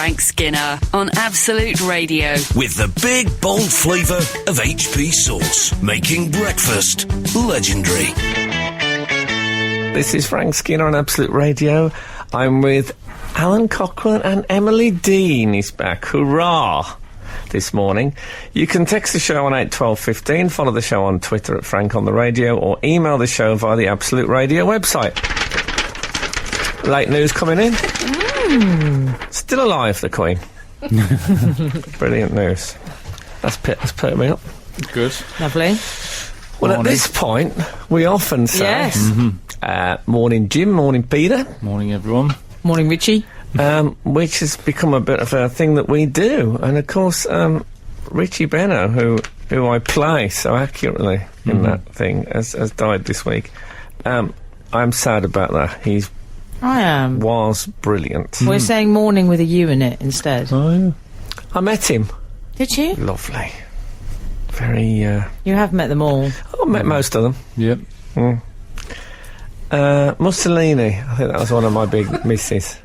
Frank Skinner on Absolute Radio. With the big, bold flavour of HP sauce, making breakfast legendary. This is Frank Skinner on Absolute Radio. I'm with Alan Cochrane and Emily Dean is back. Hurrah! This morning. You can text the show on 81215, follow the show on Twitter at Frank on the Radio, or email the show via the Absolute Radio website. Late news coming in. Still alive, the Queen. Brilliant news. That's put me up. Good. Lovely. Well, Morning. at this point, we often say, Yes. Morning Jim, morning Peter. Morning, everyone. Morning, Richie. Which has become a bit of a thing that we do. And of course, Richie Benno, who I play so accurately in that thing, has died this week. I'm sad about that. I Was brilliant. We're saying morning with a U in it instead. Oh, yeah. I met him. Did you? Lovely. Very, You have met them all. I met most of them. Yep. Mussolini, I think that was one of my big misses.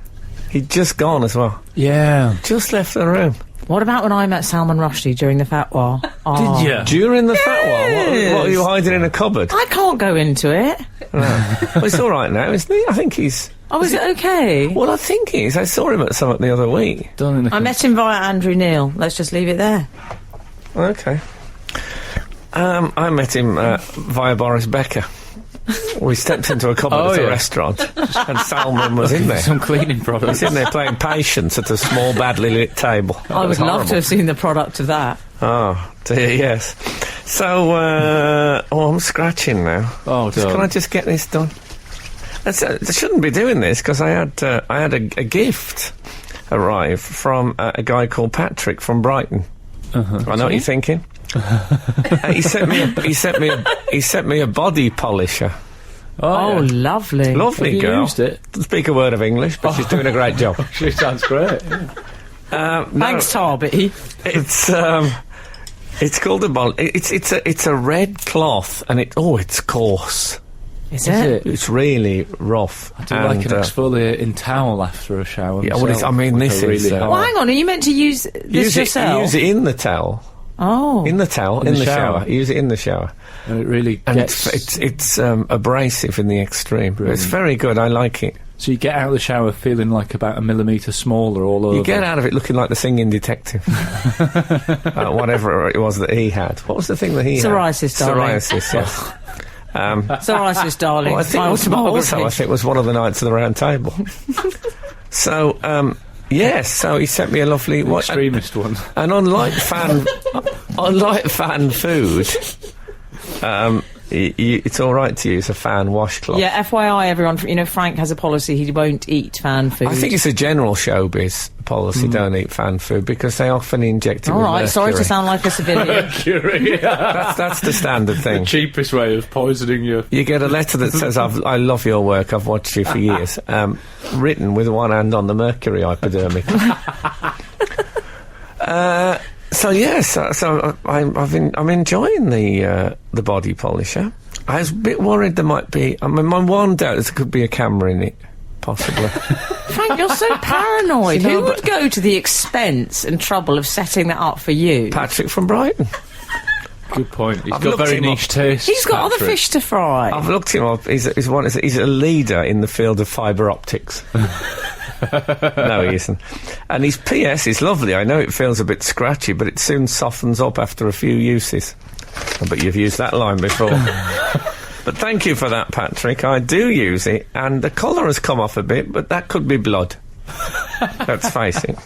He'd just gone as well. Yeah. Just left the room. What about when I met Salman Rushdie during the fatwa? Oh. Did you? During the fatwa? What were you hiding in a cupboard? I can't go into it. Well, it's all right now, isn't he? I think he's... Oh, is it okay? Well, I think he is. I saw him at something the other week. Done in the I met him via Andrew Neil. Let's just leave it there. Okay. I met him via Boris Becker. We stepped into a cupboard at a restaurant, and Salman was in there. some cleaning He products. was in there playing patience at a small, badly lit table. I would love to have seen the product of that. Oh, dear, yes. So, I'm scratching now. Oh, Can I just get this done? I shouldn't be doing this, because I had a gift arrive from a guy called Patrick from Brighton. I know what you're thinking. He sent me a body polisher. Oh, yeah. lovely. Lovely Have you girl. used it? Doesn't speak a word of English, but she's doing a great job. She sounds great. Thanks, Tarbity. It's called a body. It's a red cloth, and it's coarse. Is Is it? it? It's really rough. I do like an exfoliating towel after a shower. Yeah, well, myself, I mean, like this a is, really uh, hard- Well, hang on. Are you meant to use this yourself? Use it in the towel. Oh. In the towel, In in the the shower. shower. Use it in the shower. and it really And gets... it's abrasive in the extreme. Brilliant. It's very good. I like it. So you get out of the shower feeling like about a millimetre smaller all over. You get out of it looking like the singing detective. Whatever it was that he had. What was the thing that he Psoriasis, had? darling. Psoriasis, yes. Psoriasis, darling. Well, I think My it was autobiography. also, I think it was one of the nights of the round table. So, yes, so he sent me a lovely... The extremist one. And unlike fan food, it's all right to use a fan washcloth. Yeah, FYI, everyone, Frank has a policy he won't eat fan food. I think it's a general showbiz policy, don't eat fan food, because they often inject it All with right, sorry to mercury. sound like a civilian. That's the standard The thing. cheapest way of poisoning you. You get a letter that says, I love your work, I've watched you for years, written with one hand on the mercury hypodermic. So yes, I'm enjoying the body polisher. I was a bit worried there might be... I mean, my one doubt is there could be a camera in it, possibly. Frank, you're so paranoid. No, Who but- would go to the expense and trouble of setting that up for you? Patrick from Brighton. Good point. He's I've got looked very him up. niche taste. He's got other Patrick. fish to fry. I've looked him up. He's a leader in the field of fibre optics. No, he isn't. And his PS is lovely. I know it feels a bit scratchy, but it soon softens up after a few uses. But you've used that line before. But thank you for that, Patrick. I do use it, and the colour has come off a bit, but that could be blood. Let's face it.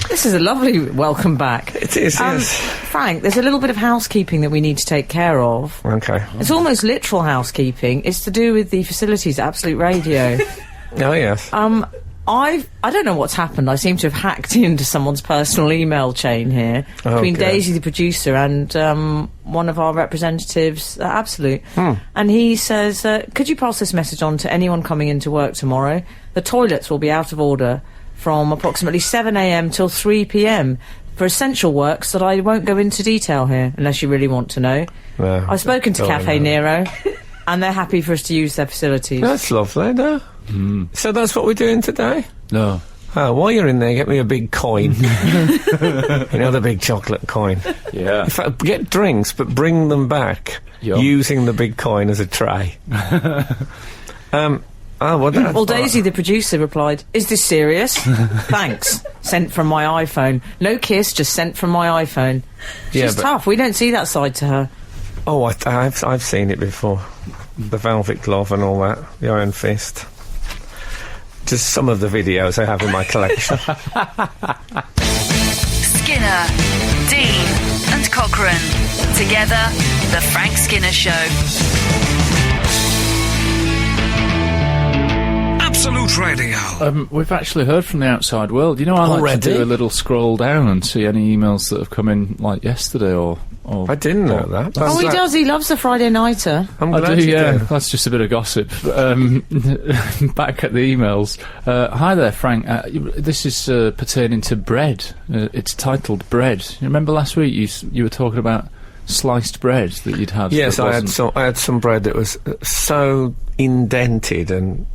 This is a lovely welcome back. It is, yes. Frank, there's a little bit of housekeeping that we need to take care of. Okay. It's almost literal housekeeping. It's to do with the facilities at Absolute Radio. Oh, yes. I don't know what's happened. I seem to have hacked into someone's personal email chain here between Okay. Daisy, the producer, and one of our representatives at Absolute. And he says, could you pass this message on to anyone coming into work tomorrow? The toilets will be out of order from approximately 7 a.m. till 3 p.m. for essential works that I won't go into detail here, unless you really want to know. No, I've spoken to don't Cafe know. Nero, and they're happy for us to use their facilities. That's lovely, no? So that's what we're doing today? No. Oh, while you're in there, get me a big coin. The big chocolate coin. Yeah. In fact, get drinks, but bring them back using the big coin as a tray. Well, Daisy, the producer, replied, "Is this serious?" "Thanks. Sent from my iPhone. No kiss, just sent from my iPhone." She's tough. We don't see that side to her. Oh, I've seen it before. The velvet glove and all that. The iron fist. Just some of the videos I have in my collection. Skinner, Dean and Cochrane. Together, The Frank Skinner Show. Absolute Radio. We've actually heard from the outside world. I like to do a little scroll down and see any emails that have come in, like yesterday or I didn't know that. Oh, he does. He loves the Friday nighter. I'm I glad do, you yeah. do. That's just a bit of gossip. Back at the emails. Hi there, Frank. This is pertaining to bread. It's titled Bread. You remember last week you were talking about sliced bread that you'd had? Yes, I had some bread that was so indented and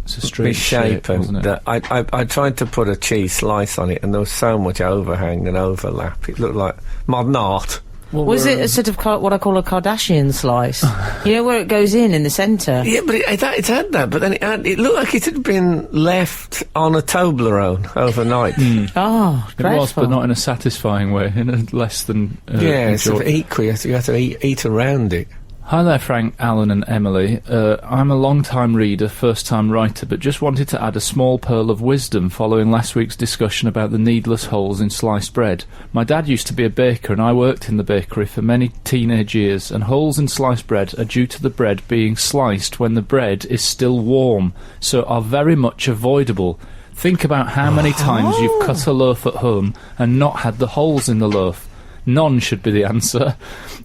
it's a strange shape, and wasn't it? that I tried to put a cheese slice on it, and there was so much overhang and overlap. It looked like modern art. Well, Was it a sort of what I call a Kardashian slice? Where it goes in the centre? Yeah, but it had that, but then it looked like it had been left on a Toblerone overnight. Oh, It dreadful. was, but not in a satisfying way, in a less than... Yeah, it's sort of equal. You have to eat around it. Hi there, Frank, Alan and Emily. I'm a long-time reader, first-time writer, but just wanted to add a small pearl of wisdom following last week's discussion about the needless holes in sliced bread. My dad used to be a baker and I worked in the bakery for many teenage years, and holes in sliced bread are due to the bread being sliced when the bread is still warm, so are very much avoidable. Think about how many times you've cut a loaf at home and not had the holes in the loaf. None should be the answer.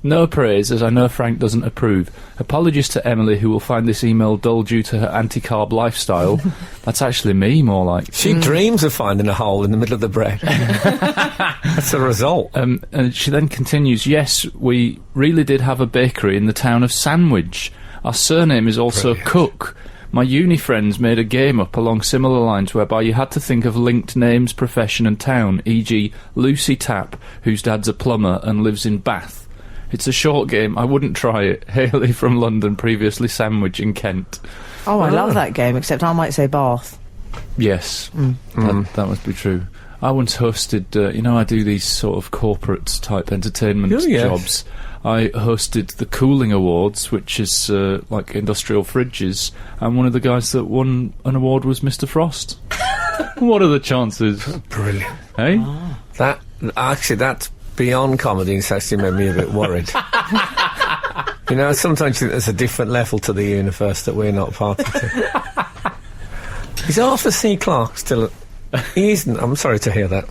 No praise, as I know Frank doesn't approve. Apologies to Emily, who will find this email dull due to her anti-carb lifestyle. That's actually me, more like. She dreams of finding a hole in the middle of the bread. That's the result. And she then continues, yes, we really did have a bakery in the town of Sandwich. Our surname is also Brilliant. Cook. My uni friends made a game up along similar lines whereby you had to think of linked names, profession and town, e.g. Lucy Tapp, whose dad's a plumber and lives in Bath. It's a short game, I wouldn't try it. Haley from London, previously Sandwich in Kent. Oh, I love that game, except I might say Bath. Yes, that must be true. I once hosted, I do these sort of corporate type entertainment jobs. I hosted the Cooling Awards, which is like industrial fridges, and one of the guys that won an award was Mr. Frost. What are the chances? Brilliant. Hey? That's beyond comedy. It's actually made me a bit worried. Sometimes you think there's a different level to the universe that we're not party to. Is Arthur C. Clarke still... He isn't. I'm sorry to hear that.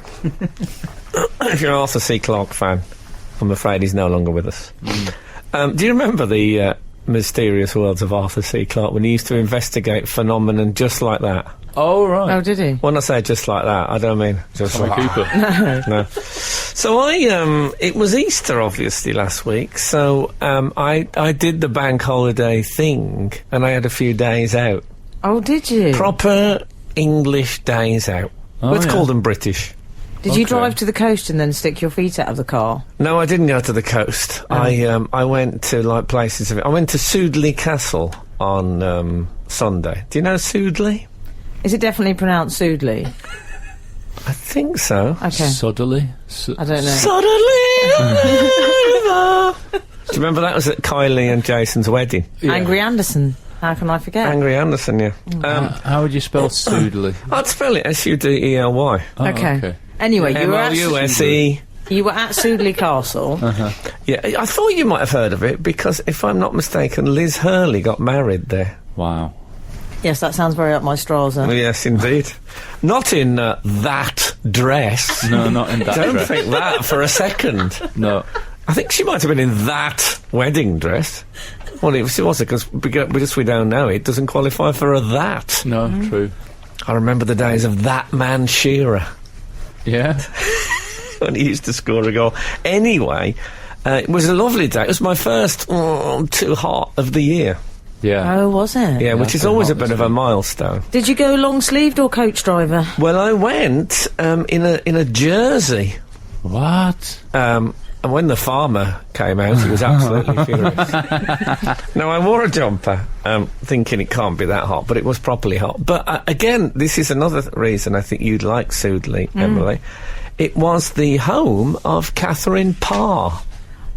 If you're an Arthur C. Clarke fan, I'm afraid he's no longer with us. Do you remember the mysterious worlds of Arthur C. Clarke when he used to investigate phenomenon just like that? Oh, right. Oh, did he? When I say just like that, I don't mean just Tommy like Cooper. No. So it was Easter obviously last week, so I did the bank holiday thing and I had a few days out. Oh, did you? Proper English days out. Let's call them British. Did you drive to the coast and then stick your feet out of the car? No, I didn't go to the coast. I went to like places. I went to Sudeley Castle on Sunday. Do you know Sudeley? Is it definitely pronounced Sudeley? I think so. Okay. Sodderly? I don't know. Sudeley. Do you remember that was at Kylie and Jason's wedding? Yeah. Angry Anderson. How can I forget? Angry Anderson, yeah. How would you spell Sudley? I'd spell it Sudely. Oh, Okay. Anyway, you were at Mouse. You were at Sudeley Castle. Yeah, I thought you might have heard of it because, if I'm not mistaken, Liz Hurley got married there. Wow. Yes, that sounds very up my Strauser. Yes, indeed. Not in that dress. No, not in that Don't dress. think that for a second. No. I think she might have been in that wedding dress. Well, it was because we don't know it doesn't qualify for a that. No, true. I remember the days of that man Shearer. Yeah? When he used to score a goal. Anyway, it was a lovely day. It was my first too hot of the year. Yeah. Oh, was it? Yeah, which is been always a hot bit this of a week. milestone. Did you go long-sleeved or coach driver? Well, I went in a jersey. What? And when the farmer came out, he was absolutely furious. No, I wore a jumper, thinking it can't be that hot, but it was properly hot. But again, this is another reason I think you'd like Sudeley, Emily. It was the home of Catherine Parr,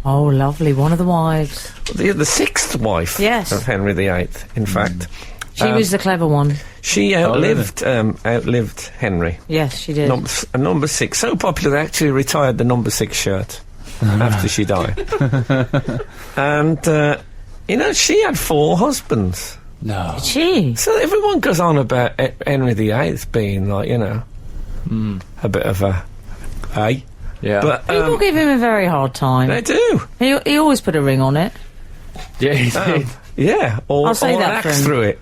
Oh, lovely. One of the wives. the sixth wife Yes. of Henry VIII, in fact. She was the clever one. She outlived Henry. Yes, she did. Number 6. So popular they actually retired the number 6 shirt after she died. And, she had 4 husbands. No. She? So everyone goes on about Henry VIII being like, a bit of a... Hey? Yeah. But People give him a very hard time. they do. He always put a ring on it. Yeah, he did. Yeah, or I'll say an that for axe him. through it.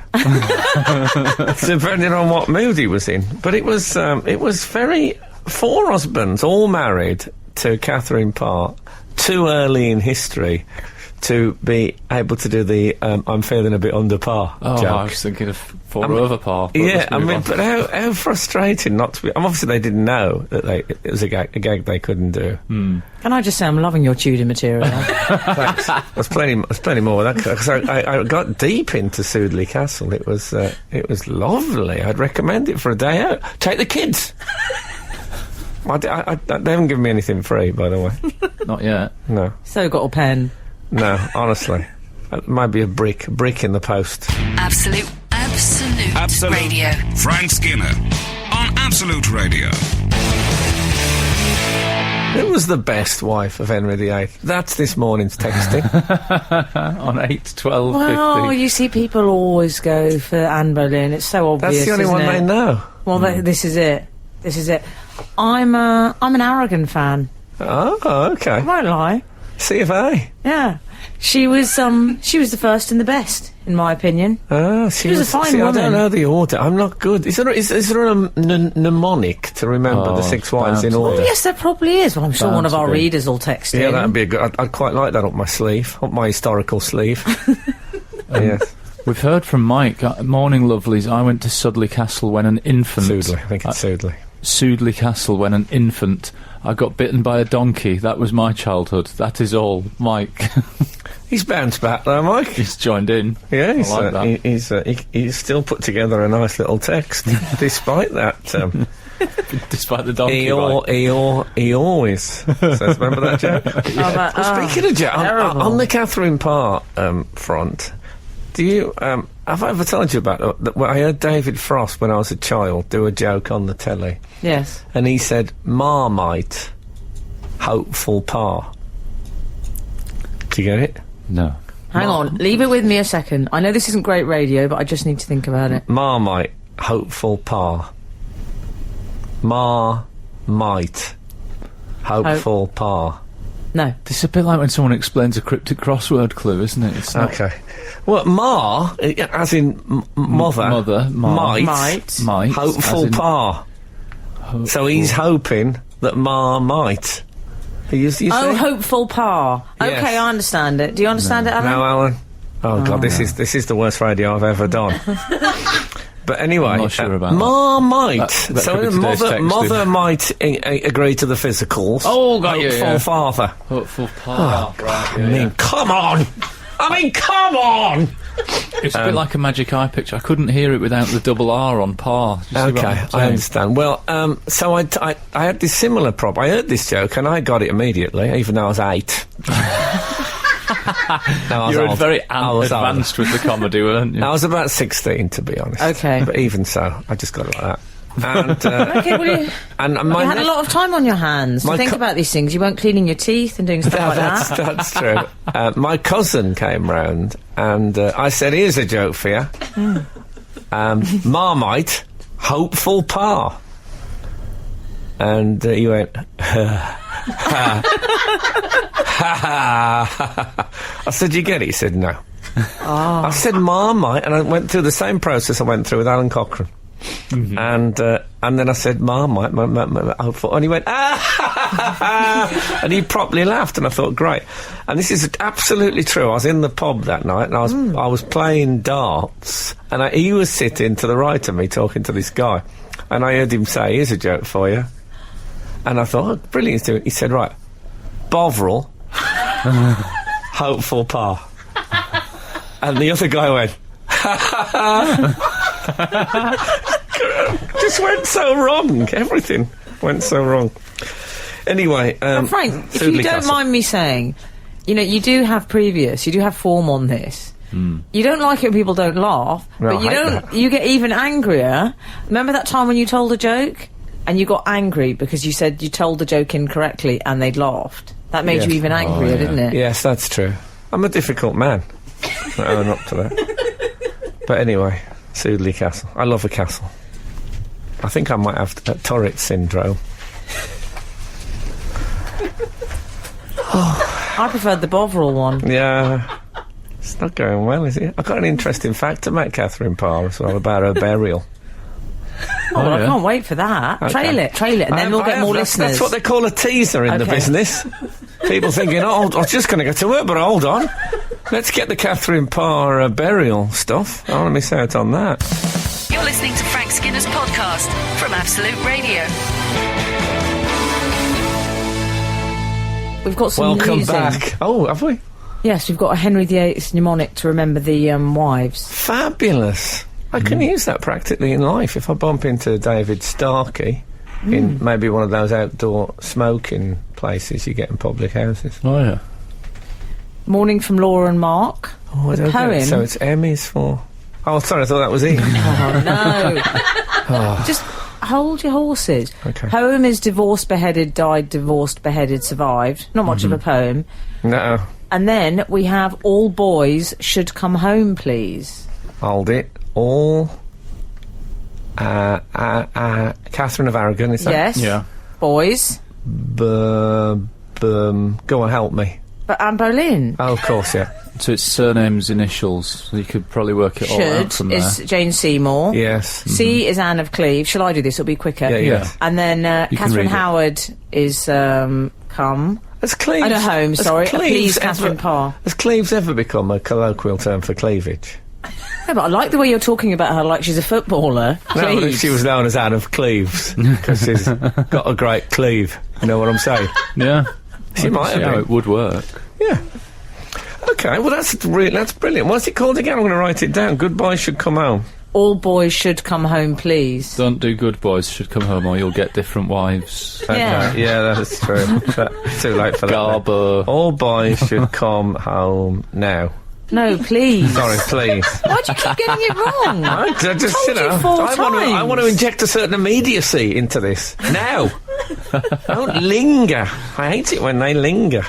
Depending on what mood he was in. But it was very... 4 husbands, all married to Catherine Parr, too early in history to be able to do the I'm feeling a bit under par Oh, joke. I was thinking of 4 over par. but Yeah, let's move on. but how frustrating not to be... obviously they didn't know that it was a gag they couldn't do. Can I just say I'm loving your Tudor material? Thanks. There's plenty more of that, because I got deep into Sudeley Castle. It was lovely. I'd recommend it for a day out. Take the kids. They haven't given me anything free, by the way. Not yet. No, So got a pen. no, honestly. It might be a brick in the post. Absolute Radio. Frank Skinner on Absolute Radio. Who was the best wife of Henry VIII? That's this morning's texting. On 8, 12, Well, 50. you see, people always go for Anne Boleyn. It's so obvious. That's the only isn't one it? they know. Well, this is it. This is it. I'm an Aragon fan. Oh, okay. I won't lie. C of A. Yeah, she was the first and the best, in my opinion. Oh, she was a fine see, I woman. don't know the order. I'm not good. Is there a mnemonic to remember the 6 wives in bound to order? Yes, there probably is. Well, I'm sure Bound one of to our be. readers will text Yeah, in. that'd be a good... I'd quite like that up my sleeve, up my historical sleeve. Yes, We've heard from Mike. Morning, lovelies. I went to Sudley Castle when an infant. Sudeley. I think it's Sudeley. Sudley Castle when an infant. I got bitten by a donkey. That was my childhood. That is all. Mike. He's bounced back though, Mike. He's joined in. Yeah, he's, I like that. he's still put together a nice little text, despite that. Despite the donkey He bite. always says, remember that joke? Speaking of joke, on the Catherine Parr front, do you have I ever told you about that? I heard David Frost when I was a child do a joke on the telly, Yes. and he said Marmite, hopeful Parr. Do you get it? No. Hang on, leave it with me a second. I know this isn't great radio, but I just need to think about it. Marmite, hopeful Parr. Marmite, hopeful Parr. No. This is a bit like when someone explains a cryptic crossword clue, isn't it? It's not Okay. Well, Ma, as in mother. mother, ma. Might. Might. Hopeful as in Pa. So he's hoping that Ma might. You see? Hopeful Pa. Okay, Yes. I understand it. Do you understand it, Alan? No, Alan. Oh, God, this is the worst radio I've ever done. But anyway, I'm not sure about Ma might. That So could be today's mother texting. might agree to the physicals. Oh, got you, Hopeful yeah. father. Hopeful pa. Right, yeah, I mean, come on! Come on! It's a bit like a magic eye picture. I couldn't hear it without the double R on par. Do you see what Okay, I'm I saying? understand. Well, so I had this similar problem. I heard this joke and I got it immediately, even though I was 8. No, I was You were old. very I was old. advanced with the comedy, weren't you? I was about 16, to be honest. Okay. But even so, I just got it like that. And, Okay, well, you and my had a lot of time on your hands My to think co- about these things. You weren't cleaning your teeth and doing stuff like that. That's true. My cousin came round and I said, here's a joke for you. Marmite, hopeful Pa. And he went, I said, you get it? He said, no. I said Marmite, and I went through the same process I went through with Alan Cochrane. And then I said, Marmite, and he went, ah! And he properly laughed, and I thought, great. And this is absolutely true. I was in the pub that night, and I was playing darts, and he was sitting to the right of me talking to this guy, and I heard him say, here's a joke for you. And I thought, oh, brilliant, he's doing it. He said, right, Bovril, hopeful pa. And the other guy went, just went so wrong. Everything went so wrong. Anyway, Frank, if you don't mind me saying, you know, you do have form on this. You don't like it when people don't laugh, No, but you I hate don't. that. You get even angrier. Remember that time when you told a joke and you got angry because you said you told the joke incorrectly and they'd laughed? That made Yes. you even angrier, didn't it? yes, that's true. I'm a difficult man. I own up to that. But anyway, Sudeley Castle. I love a castle. I think I might have Tourette syndrome. I preferred the Bovril one. Yeah. It's not going well, is it? I've got an interesting fact about Catherine Parr as well, about her burial. Oh, well, yeah. I can't wait for that. Okay. Trail it, and then we'll get more listeners. That's what they call a teaser in the Okay. business. People thinking, oh, I was just going to get to work, but hold on. Let's get the Catherine Parr burial stuff. I don't want to miss out on that. You're listening to Frank Skinner's podcast from Absolute Radio. We've got some Welcome news in. back. Oh, have we? Yes, we've got a Henry VIII mnemonic to remember the wives. Fabulous. I can use that practically in life. If I bump into David Starkey in maybe one of those outdoor smoking places you get in public houses. Oh, yeah. Morning from Laura and Mark. Oh, I the don't get it. poem. So it's Emmys for... Oh, sorry, I thought that was Ian. Oh, no. Just hold your horses. Okay. Poem is divorced, beheaded, died, divorced, beheaded, survived. Not much of a poem. No. And then we have all boys should come home, please. Hold it. All... Catherine of Aragon, is that? Yes. Yeah. Boys. Go on, help me. But Anne Boleyn. Oh, of course, yeah. So it's surnames, initials. So you could probably work it all out Should from there. is Jane Seymour. Yes. C is Anne of Cleves. Shall I do this? It'll be quicker. Yeah, Yeah. And then You can Catherine read it. Howard is come. Has Cleves... I know, home, has sorry. Cleves Please, ever- Catherine Parr. Has Cleves ever become a colloquial term for cleavage? No, but I like the way you're talking about her like she's a footballer. No, Cleves. she was known as Anne of Cleves because she's got a great cleave. You know what I'm saying? Yeah. She might have Yeah, been. it would work. Yeah. Okay, well that's brilliant. What's it called again? I'm going to write it down. Goodbye should come home. All boys should come home, please. Don't do good boys should come home or you'll get different wives. Yeah. Okay, yeah, that's true. But too late for that. Garbo. All boys should come home now. No, please. Sorry, please. Why do you keep getting it wrong? I just, Told you 4 I want to times. inject a certain immediacy into this. Now. Don't linger. I hate it when they linger.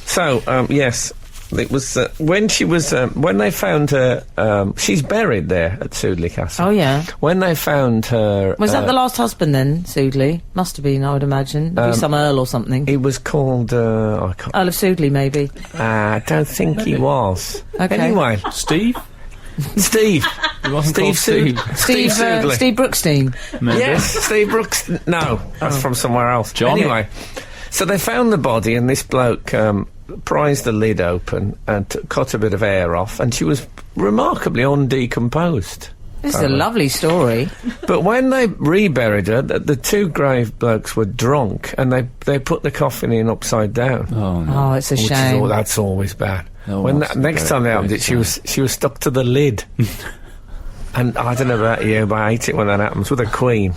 So, yes, it was when she was when they found her. She's buried there at Sudeley Castle. Oh, yeah. When they found her, Was that the last husband then, Sudeley? Must have been, I would imagine. Maybe some Earl or something. He was called. I can't. Earl of Sudeley, maybe. I don't think he was. Okay. Anyway, Steve? Steve. He wasn't Steve called Steve. Steve Sudeley. Steve Brookstein. Maybe. Yes, Steve Brooks. No, that's from somewhere else. John. Anyway, so they found the body, and this bloke prized the lid open and cut a bit of air off, and she was remarkably undecomposed. This is a lovely story. But when they reburied her, the two grave blokes were drunk, and they put the coffin in upside down. Oh, no. Oh, it's a Which is shame. that's always bad. No, when that's next very, time they opened very it, she was stuck to the lid. And I don't know about you, but I hate it when that happens with a queen.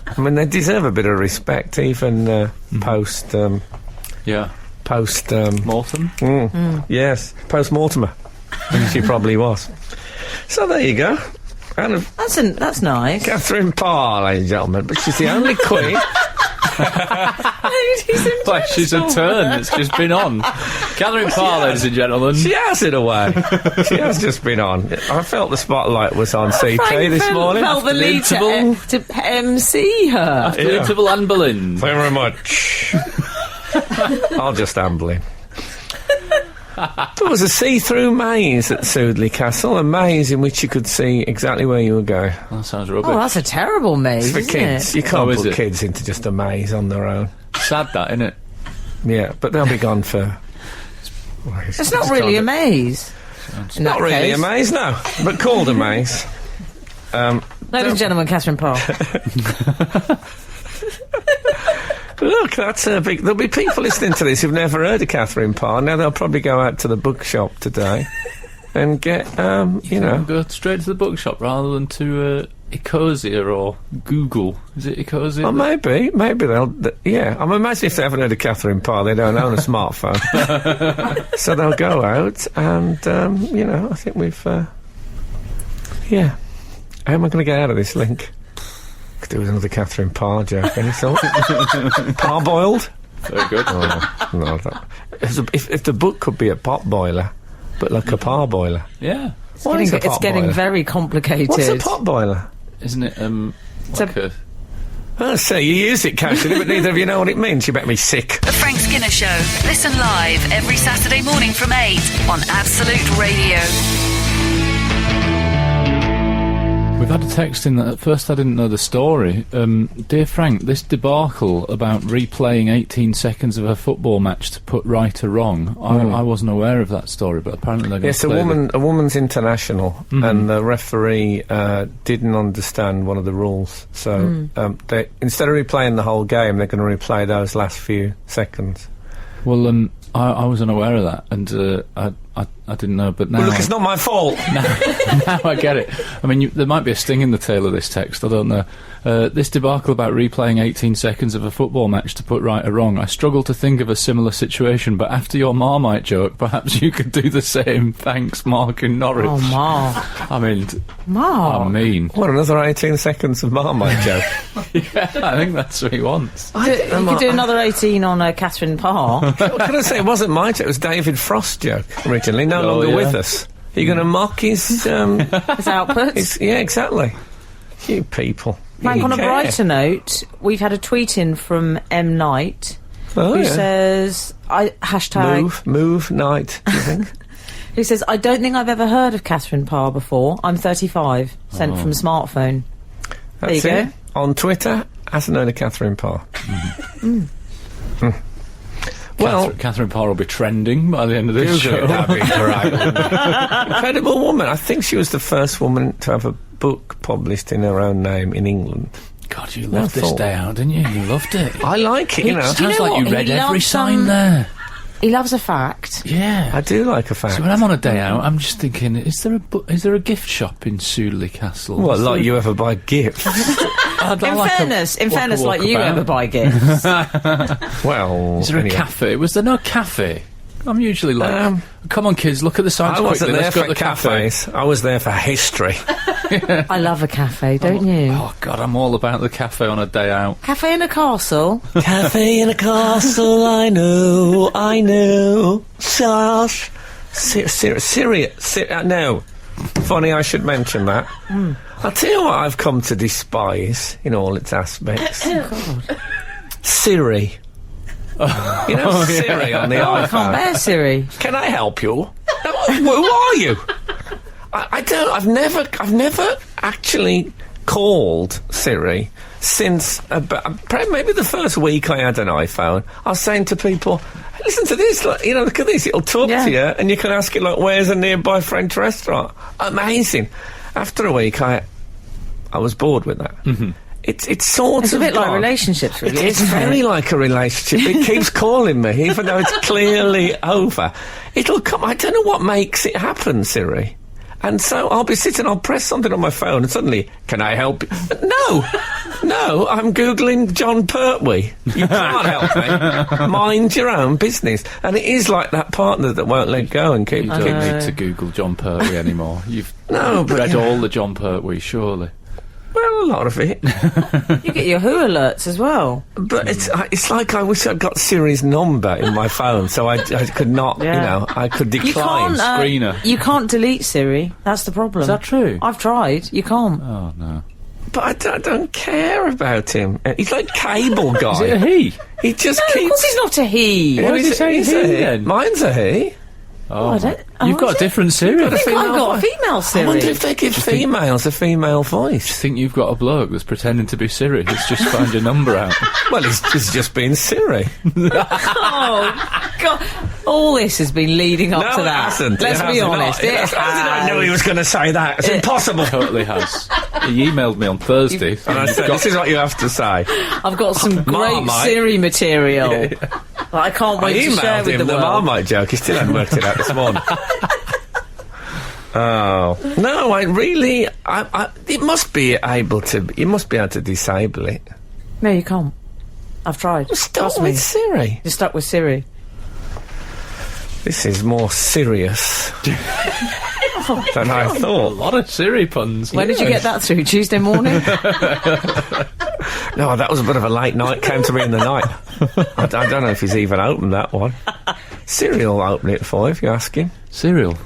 I mean, they deserve a bit of respect, even post. Yeah. Mortem. Mortem? Yes, post mortemer. She probably was. So there you go. And That's nice. Catherine Parr, ladies and gentlemen, but she's the only queen. Like she's a turn that's just been on. Catherine Parr, ladies and gentlemen. She has in a way. She has just been on. I felt the spotlight was on CT this morning. Felt the after need interval. to MC her. After the interval, Anne Boleyn. Thank you very much. I'll just amble in. There was a see-through maze at Sudeley Castle, a maze in which you could see exactly where you were going. That sounds rubbish. Oh, that's a terrible maze, It's for isn't kids. it? You can't Oh, is put it? kids into just a maze on their own. Sad, that, isn't it? Yeah, but they'll be gone for... It's not really a maze. Not really a maze, no, but called a maze. Ladies and gentlemen, Catherine Parr. Look, that's a big... There'll be people listening to this who've never heard of Catherine Parr. Now they'll probably go out to the bookshop today and get, you know... Go straight to the bookshop rather than to Ecosia or Google. Is it Ecosia? Oh, maybe they'll... yeah, I'm imagining if they haven't heard of Catherine Parr, they don't own a smartphone. So they'll go out and, you know, I think we've... yeah. How am I going to get out of this link? Could do with another Catherine Parr joke, any thought? Parboiled? Very good. Oh, no, if the book could be a pot boiler, but like a parboiler. Yeah. What is a It's pot getting boiler? very complicated. What's a pot boiler? Isn't it, like a... Oh, so you use it casually, but neither of you know what it means. You bet me sick. The Frank Skinner Show. Listen live every Saturday morning from 8 on Absolute Radio. We've had a text in that at first I didn't know the story. Dear Frank, this debacle about replaying 18 seconds of a football match to put right or wrong, I wasn't aware of that story, but apparently they're going to Yes, play a woman's international, and the referee didn't understand one of the rules. So they, instead of replaying the whole game, they're going to replay those last few seconds. Well, I was unaware of that, and I didn't know, but now... Well, look, it's not my fault. Now I get it. I mean, there might be a sting in the tail of this text, I don't know. This debacle about replaying 18 seconds of a football match to put right or wrong, I struggle to think of a similar situation, but after your Marmite joke, perhaps you could do the same. Thanks, Mark in Norwich. Oh, Mark. I mean... Mark. I mean... What, another 18 seconds of Marmite joke? Yeah, I think that's what he wants. You could do another 18 on Catherine Parr. What can I say? It wasn't my joke, it was David Frost's joke originally, no longer yeah. with us. Are you going to mock his... His outputs. yeah, exactly. You people. Frank, You on a care. brighter note, we've had a tweet in from M. Knight Oh, who yeah. says, hashtag... Move night, do you think? Who says, I don't think I've ever heard of Catherine Parr before. I'm 35. Sent from smartphone. That's There you it. On Twitter, hasn't heard of Catherine Parr. Well, Catherine Parr will be trending by the end of this show. that'd be great. Incredible woman. I think she was the first woman to have a book published in her own name in England. God, you loved this day out, didn't you? You loved it. I like it, you know. Do you Sounds know like you what? read He every loves, sign there. He loves a fact. Yeah. I do like a fact. So when I'm on a day out, I'm just thinking, is there a gift shop in Sudeley Castle? Well, Is like there- you ever buy gifts? I don't In like a- fairness, walk like you about. ever buy gifts. Well, Is there anyway. a cafe? Was there no cafe? I'm usually like, come on, kids, look at the signs I wasn't quickly. there Let's go for to the cafe. cafes. I was there for history. I love a cafe, don't you? Oh God, I'm all about the cafe on a day out. Cafe in a castle. Cafe in a castle, I know. Sauce. Siri. No. Funny, I should mention that. I'll tell you what I've come to despise in all its aspects. Siri. You know Siri on the I iPhone. can't bear Siri. Can I help you? Who are you? I've never actually called Siri since about, maybe the first week I had an iPhone. I was saying to people, listen to this, like, you know, look at this, it'll talk to you and you can ask it, like, where's a nearby French restaurant? Amazing. After a week, I was bored with that. It's sort It's of a bit like gone. relationships, really, It's isn't very it? like a relationship. It keeps calling me, even though it's clearly over. It'll come. I don't know what makes it happen, Siri. And so I'll be sitting, I'll press something on my phone, and suddenly, can I help you? No, I'm Googling John Pertwee. You can't help me. Mind your own business. And it is like that partner that won't let go and keep You don't need to Google John Pertwee anymore. You've No, but, read you know. all the John Pertwee, surely. Well, a lot of it. You get your Who alerts as well. But it's like I wish I'd got Siri's number in my phone, so I could not, Yeah. you know, I could You decline. can't. Screener. You can't delete Siri. That's the problem. Is that true? I've tried. You can't. Oh, no. But I don't care about him. He's like cable guy. Is it a he? He just No, of keeps... course he's not a he. Why did he say He's he a then? Mine's a he. I don't. You've got a different Siri. I think I've got a female I Siri. wonder if they give females a female I voice. think you've got a bloke that's pretending to be Siri. He's just found your number out. Well, he's just been Siri. Oh, God. All this has been leading up to that. It hasn't. Let's It be hasn't. honest. No, It How did I know he was going to say that? It's impossible. Totally has. He emailed me on Thursday. And I said, this is what you have to say. I've got some great Marmite. Siri material that I can't I wait to share emailed with him the the world. Marmite joke. He still hadn't worked it out this morning. Oh no! I really, it must be able to. You must be able to disable it. No, you can't. I've tried. Stop Trust me. with Siri. You're stuck with Siri. This is more serious than I A thought. lot of Siri puns. When did you get that through? Tuesday morning? No, that was a bit of a late night. Came to me in the night. I don't know if he's even opened that one. Siri will open it for you if you ask him. Cereal.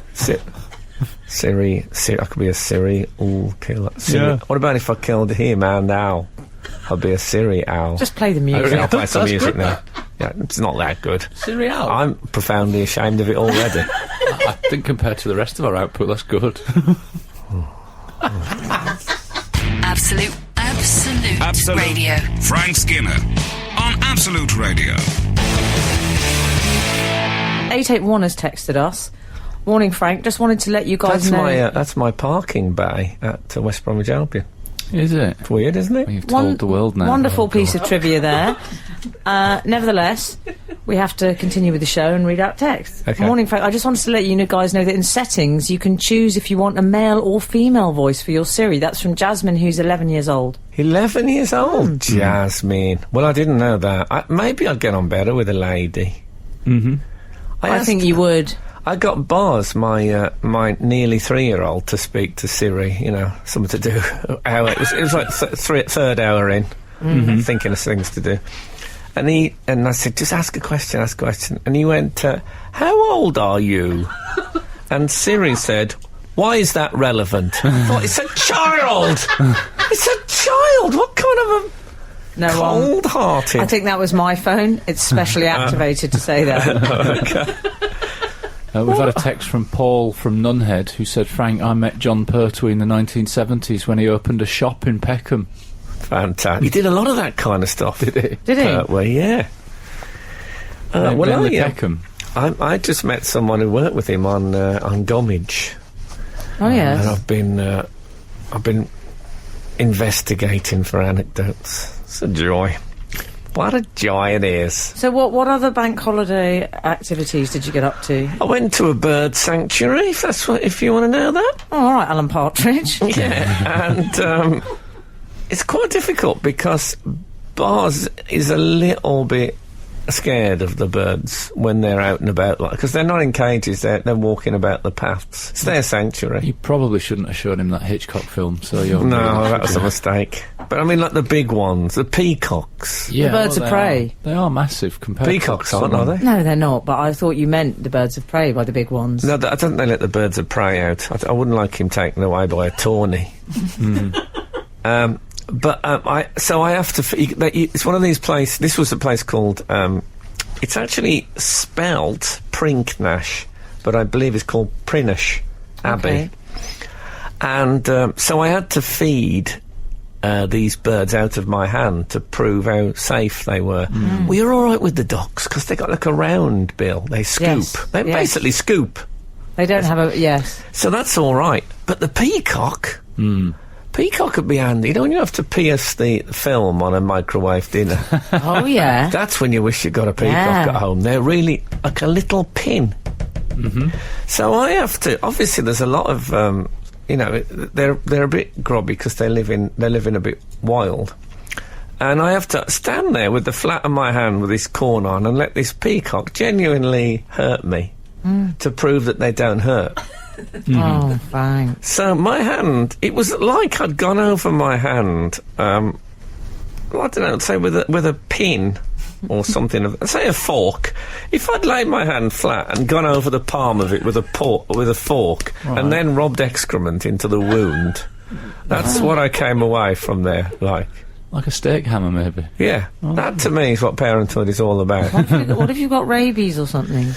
Siri, I could be a Siri. Ooh, kill that. Siri. Yeah. What about if I killed him and Owl? I'll be a Siri Owl. Just play the music. Okay, I'll play some That's music good, now. Yeah, it's not that good. Cereal. I'm profoundly ashamed of it already. I think compared to the rest of our output, that's good. Absolute Radio. Frank Skinner on Absolute Radio. 881 has texted us. Morning, Frank. Just wanted to let you guys know. That's my parking bay at West Bromwich Albion. Is it? It's weird, isn't it? You've told the world now. Wonderful piece of trivia there. Nevertheless, we have to continue with the show and read out text. Okay. Morning, Frank. I just wanted to let you guys know that in settings you can choose if you want a male or female voice for your Siri. That's from Jasmine, who's 11 years old. 11 years old, Jasmine. Well, I didn't know that. Maybe I'd get on better with a lady. Mm-hmm. I think you would. I got Boz, my nearly 3-year-old, to speak to Siri. You know, something to do. It was like third hour in, thinking of things to do. And I said, just ask a question. And he went, how old are you? And Siri said, why is that relevant? I thought, it's a child. It's a child. What kind of a No, cold-hearted? I think that was my phone. It's specially activated to say that. We've had a text from Paul from Nunhead who said, Frank, I met John Pertwee in the 1970s when he opened a shop in Peckham. Fantastic. He did a lot of that kind of stuff. Did he? Did he? Well, yeah. Mainly Peckham. I just met someone who worked with him on Gomage. Oh, yes. And I've been investigating for anecdotes. It's a joy. What a joy it is. So what other bank holiday activities did you get up to? I went to a bird sanctuary, if you want to know that. Oh, all right, Alan Partridge. Yeah, and it's quite difficult because Boz is a little bit scared of the birds when they're out and about, because they're not in cages, they're walking about the paths. It's their sanctuary. You probably shouldn't have shown him that Hitchcock film, so you're... No, that was a mistake. But I mean, like the big ones, the peacocks. Yeah, The birds of prey. They are massive compared Peacocks to aren't, some- are they? No, they're not, but I thought you meant the birds of prey by the big ones. No, I don't think they let the birds of prey out. I wouldn't like him taken away by a tawny. But I have to. It's one of these places. This was a place called. It's actually spelled Prinknash, but I believe it's called Prinash Abbey. Okay. And so I had to feed these birds out of my hand to prove how safe they were. We were all right with the ducks because they got like a round bill. They scoop. Yes, They yes. basically scoop. They don't have a... Yes. So that's all right. But the peacock... Peacock would be handy. Don't you have to pierce the film on a microwave dinner? Oh, yeah. That's when you wish you got a peacock Yeah. at home. They're really like a little pin. So I have to... Obviously, there's a lot of... they're a bit grubby because they're living a bit wild. And I have to stand there with the flat of my hand with this corn on and let this peacock genuinely hurt me to prove that they don't hurt. Oh, fine. So my hand, it was like I'd gone over my hand, I don't know, say with a pin or something, say a fork. If I'd laid my hand flat and gone over the palm of it with a fork and then rubbed excrement into the wound, that's what I came away from there like. Like a steak hammer, maybe. Yeah, that to me is what parenthood is all about. What if you've got rabies or something?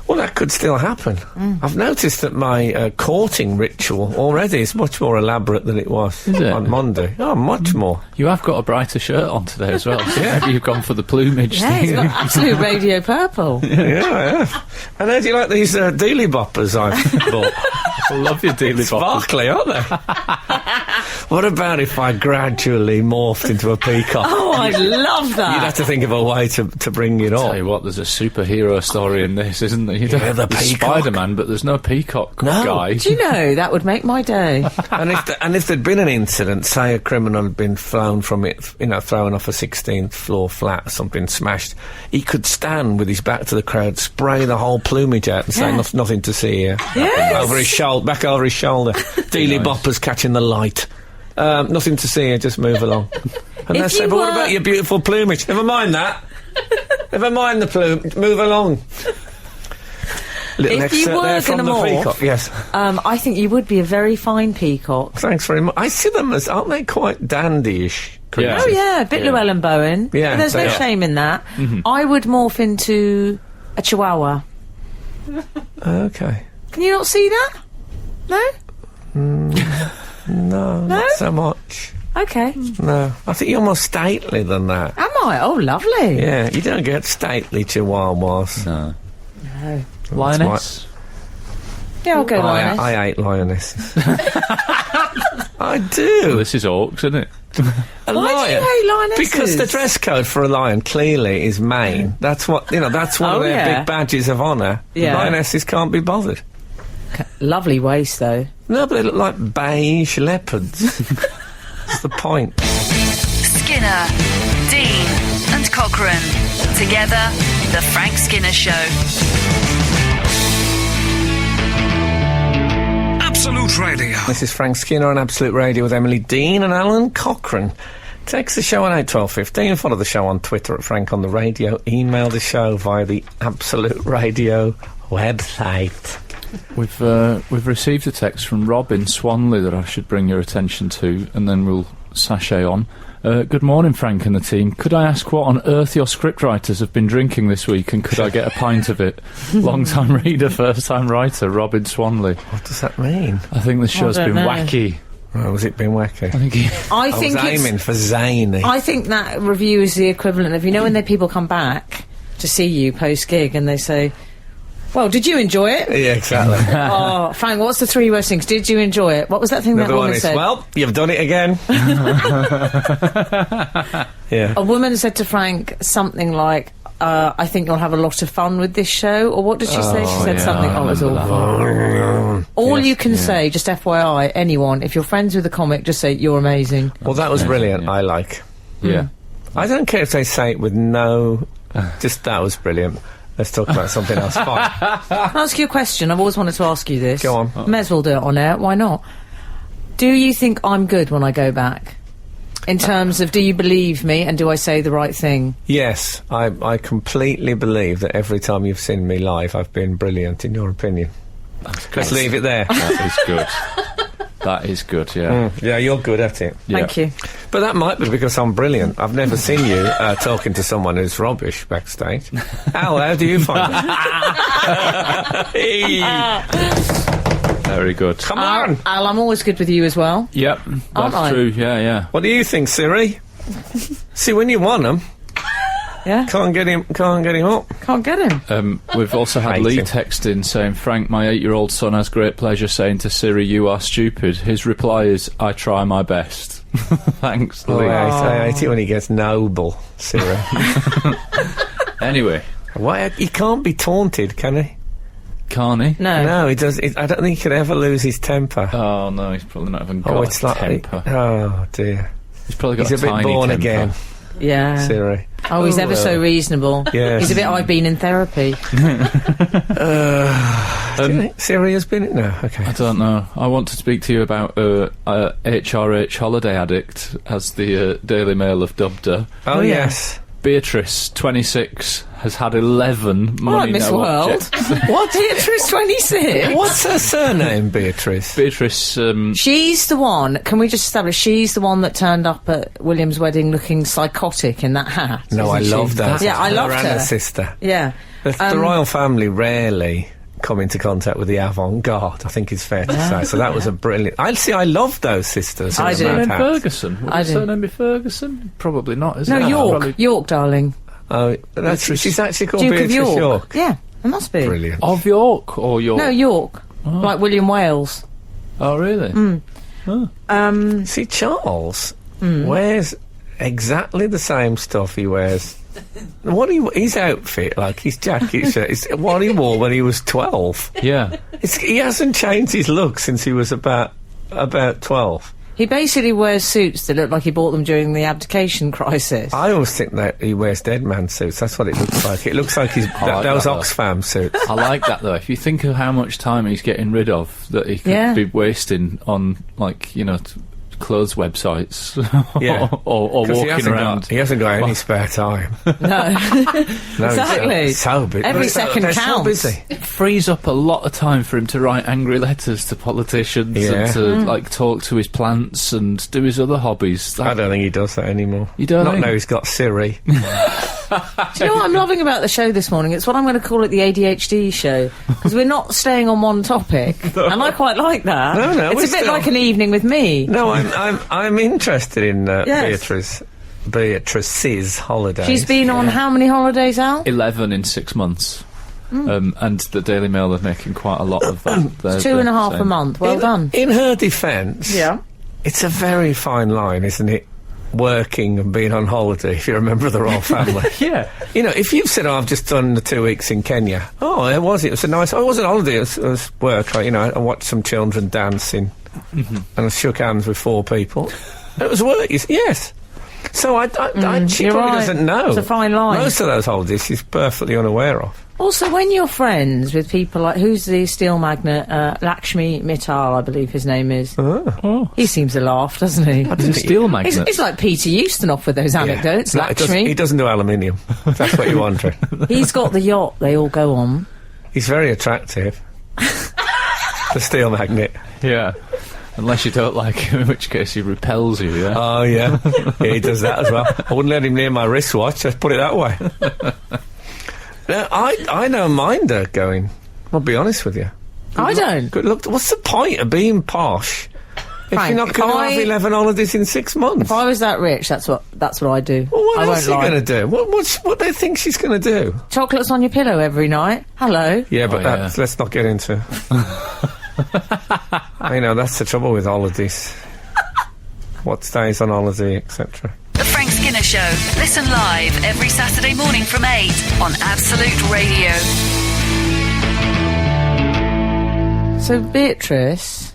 Well, that could still happen. I've noticed that my courting ritual already is much more elaborate than it was Is it? on Monday. Oh, much more. You have got a brighter shirt on today as well. Maybe you've gone for the plumage Yeah, thing. it's got absolute radio purple. Yeah. And how do you like these Dealey Boppers I've bought? I love your dealy boppers. Sparkly, aren't they? What about if I gradually morphed into a peacock? Oh, I love that. You'd have to think of a way to bring it Tell on. you what, there's a superhero story in this, isn't there? Yeah, the There's peacock. Spider-Man, but there's no peacock No. guy. Do you know, that would make my day. And if there'd been an incident, say a criminal had been thrown from it, thrown off a 16th floor flat or something, smashed, he could stand with his back to the crowd, spray the whole plumage out and say Yeah. nothing to see here. Yes. Over his shoulder, back over his shoulder. Dealey Boppers catching the light. Nothing to see here, just move along. And If they say, you but what were- about your beautiful plumage? Never mind that. Never mind the plume. Move along. Little If you excerpt were there from gonna the morph- peacock. Yes. I think you would be a very fine peacock. Thanks very much. I see them as, aren't they quite dandyish creatures? Oh, yeah, a bit Yeah. Llewellyn Bowen. Yeah, There's no they are. shame in that. I would morph into a chihuahua. Okay. Can you not see that? No? No, not so much. Okay. No. I think you're more stately than that. Am I? Oh, lovely. Yeah, you don't get stately chihuahuas. No. No. Lioness? Yeah, I'll go lioness. I hate lionesses. I Well, do. this is Orcs, isn't it? A Why do you hate lionesses? Because the dress code for a lion clearly is mane. That's what, that's one of Oh, their yeah. big badges of honour. Yeah. Lionesses can't be bothered. Lovely waist, though. No, but they look like beige leopards. That's the point. Skinner, Dean, and Cochrane. Together, The Frank Skinner Show. Absolute Radio. This is Frank Skinner on Absolute Radio with Emily Dean and Alan Cochrane. Text the show on 81215, follow the show on Twitter at Frank on the Radio, email the show via the Absolute Radio website. We've received a text from Rob in Swanley that I should bring your attention to, and then we'll sashay on. Good morning, Frank and the team. Could I ask what on earth your scriptwriters have been drinking this week, and could I get a pint of it? Long-time reader, first-time writer, Rob in Swanley. What does that mean? I think this show's don't been know. wacky. Oh, has it been wacky? I think I I think was aiming for zany. I think that review is the equivalent of, when the people come back to see you post-gig and they say, well, did you enjoy it? Yeah, exactly. Oh, Frank, what's the three worst things? Did you enjoy it? What was that thing that Another one woman is, said? well, you've done it again. Yeah. A woman said to Frank something like, I think you'll have a lot of fun with this show. Or what did she say? She said yeah, something, I it was remember awful. All Yes, you can say, just FYI, anyone, if you're friends with a comic, just say, you're amazing. Well, that was brilliant. I like. yeah. I don't care if they say it with no... Just, that was brilliant. Let's talk about something else. Fine. Can I ask you a question? I've always wanted to ask you this. Go on. May as well do it on air. Why not? Do you think I'm good when I go back? In terms of, do you believe me and do I say the right thing? Yes, I completely believe that every time you've seen me live, I've been brilliant, in your opinion. Let's leave it there. That is good. That is good, yeah. Yeah, you're good at it. Thank you. But that might be because I'm brilliant. I've never seen you talking to someone who's rubbish backstage. Al, how do you find it? Hey, Very good. come on! Al, I'm always good with you as well. Yep, Aren't that's I? true, yeah. What do you think, Siri? See, when you want him, Yeah? can't get him up. Can't get him. We've also had Hate Lee him. text in saying, Frank, my 8-year-old son has great pleasure saying to Siri, you are stupid. His reply is, I try my best. Thanks, Oh, Lee. I hate it when he gets noble, Siri. Anyway, Why? He can't be taunted, can he? can't he? No. No, he does. I don't think he could ever lose his temper. Oh, no, he's probably not even got it's a like, temper. oh dear, He's probably got he's a a bit tiny born temper. again, Yeah. Siri. Oh, he's ever so reasonable. Yes. He's a bit, I've been in therapy. Siri has been it now. Okay. I don't know. I want to speak to you about HRH Holiday Addict, as the Daily Mail have dubbed her. Oh yes. Beatrice, 26, has had 11 All right, money Miss no World. objects. What? Beatrice 26. What's her surname, Beatrice? Beatrice, She's the one, can we just establish, she's the one that turned up at William's wedding looking psychotic in that hat. No, I isn't she? love that. Yeah, I loved and her. her sister. Yeah. The royal family rarely come into contact with the avant-garde, I think it's fair to say. So that was a brilliant... I love those sisters. in I the do. mad surname hats. Ferguson. Would I her do. surname be Ferguson? Probably not, is No, it? York. Probably York, darling. Oh, she's actually called Duke Beatrice of York. York. Yeah, it must be. Brilliant. Of York or York? No, York. Like William Wales. Oh, really? See, Charles wears exactly the same stuff he wears. His outfit, like his jacket, shirt, is what he wore when he was 12. Yeah. He hasn't changed his look since he was about 12. He basically wears suits that look like he bought them during the abdication crisis. I always think that he wears dead man suits. That's what it looks like. It looks like like those that, though. Oxfam suits. I like that, though. If you think of how much time he's getting rid of that he could Yeah. be wasting on, like, clothes websites Yeah. or 'Cause walking around. he hasn't got any spare time. No. No, Exactly. he's so busy. Every second they're so counts. busy. It frees up a lot of time for him to write angry letters to politicians Yeah. and to like talk to his plants and do his other hobbies. I don't think he does that anymore. You don't Not think? now he's got Siri. Do you know what I'm loving about the show this morning? It's what I'm going to call it the ADHD show, because we're not staying on one topic, and I quite like that. No, it's we're a bit still- like an evening with me. No, I'm interested in Yes. Beatrice's holidays. She's been on how many holidays, Al? 11 in 6 months. And the Daily Mail are making quite a lot of that. They're 2.5 a saying- month. Well done. In her defence, it's a very fine line, isn't it? Working and being on holiday, if you're a member of the royal family. Yeah. If you've said, I've just done the 2 weeks in Kenya. Oh, how was it? It was a nice... Oh, it wasn't holiday, it was work. I watched some children dancing and I shook hands with 4 people. It was work, yes. So she you're probably right. doesn't know. It's a fine line. Most of those holidays she's perfectly unaware of. Also, when you're friends with people like, who's the steel magnate? Lakshmi Mittal, I believe his name is. Oh. He seems to laugh, doesn't he? He's a steel magnet. He's like Peter Ustinov with those anecdotes. No, Lakshmi. he doesn't do aluminium. If that's what you're wondering. He's got the yacht they all go on. He's very attractive. The steel magnet. Yeah. Unless you don't like him, in which case he repels you, yeah? Oh, yeah. He does that as well. I wouldn't let him near my wristwatch, let's put it that way. Now, I don't mind her going. I'll be honest with you. I don't. Good look. What's the point of being posh if Frank, you're not if going to I- have 11 holidays in 6 months? If I was that rich, that's what I'd do. Well, what I else won't are you lie. going to do? What do they think she's going to do? Chocolates on your pillow every night. Hello. Yeah, but yeah. let's not get into... that's the trouble with holidays. What stays on holiday, etc. The Frank Skinner Show. Listen live every Saturday morning from 8 on Absolute Radio. So Beatrice,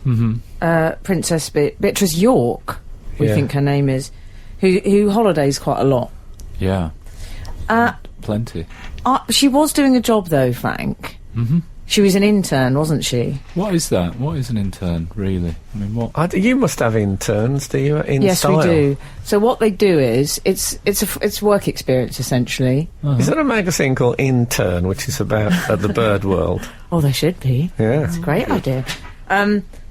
Princess Beatrice York, we Yeah. think her name is, who holidays quite a lot. Yeah. Uh, Plenty. She was doing a job though, Frank. Mm-hmm. She was an intern, wasn't she? What is that? What is an intern, really? I mean, what? You must have interns, do you? In Yes, style? we do. So what they do is it's work experience essentially. Is there a magazine called Intern, which is about the bird world? Oh, there should be. Yeah. It's a great idea.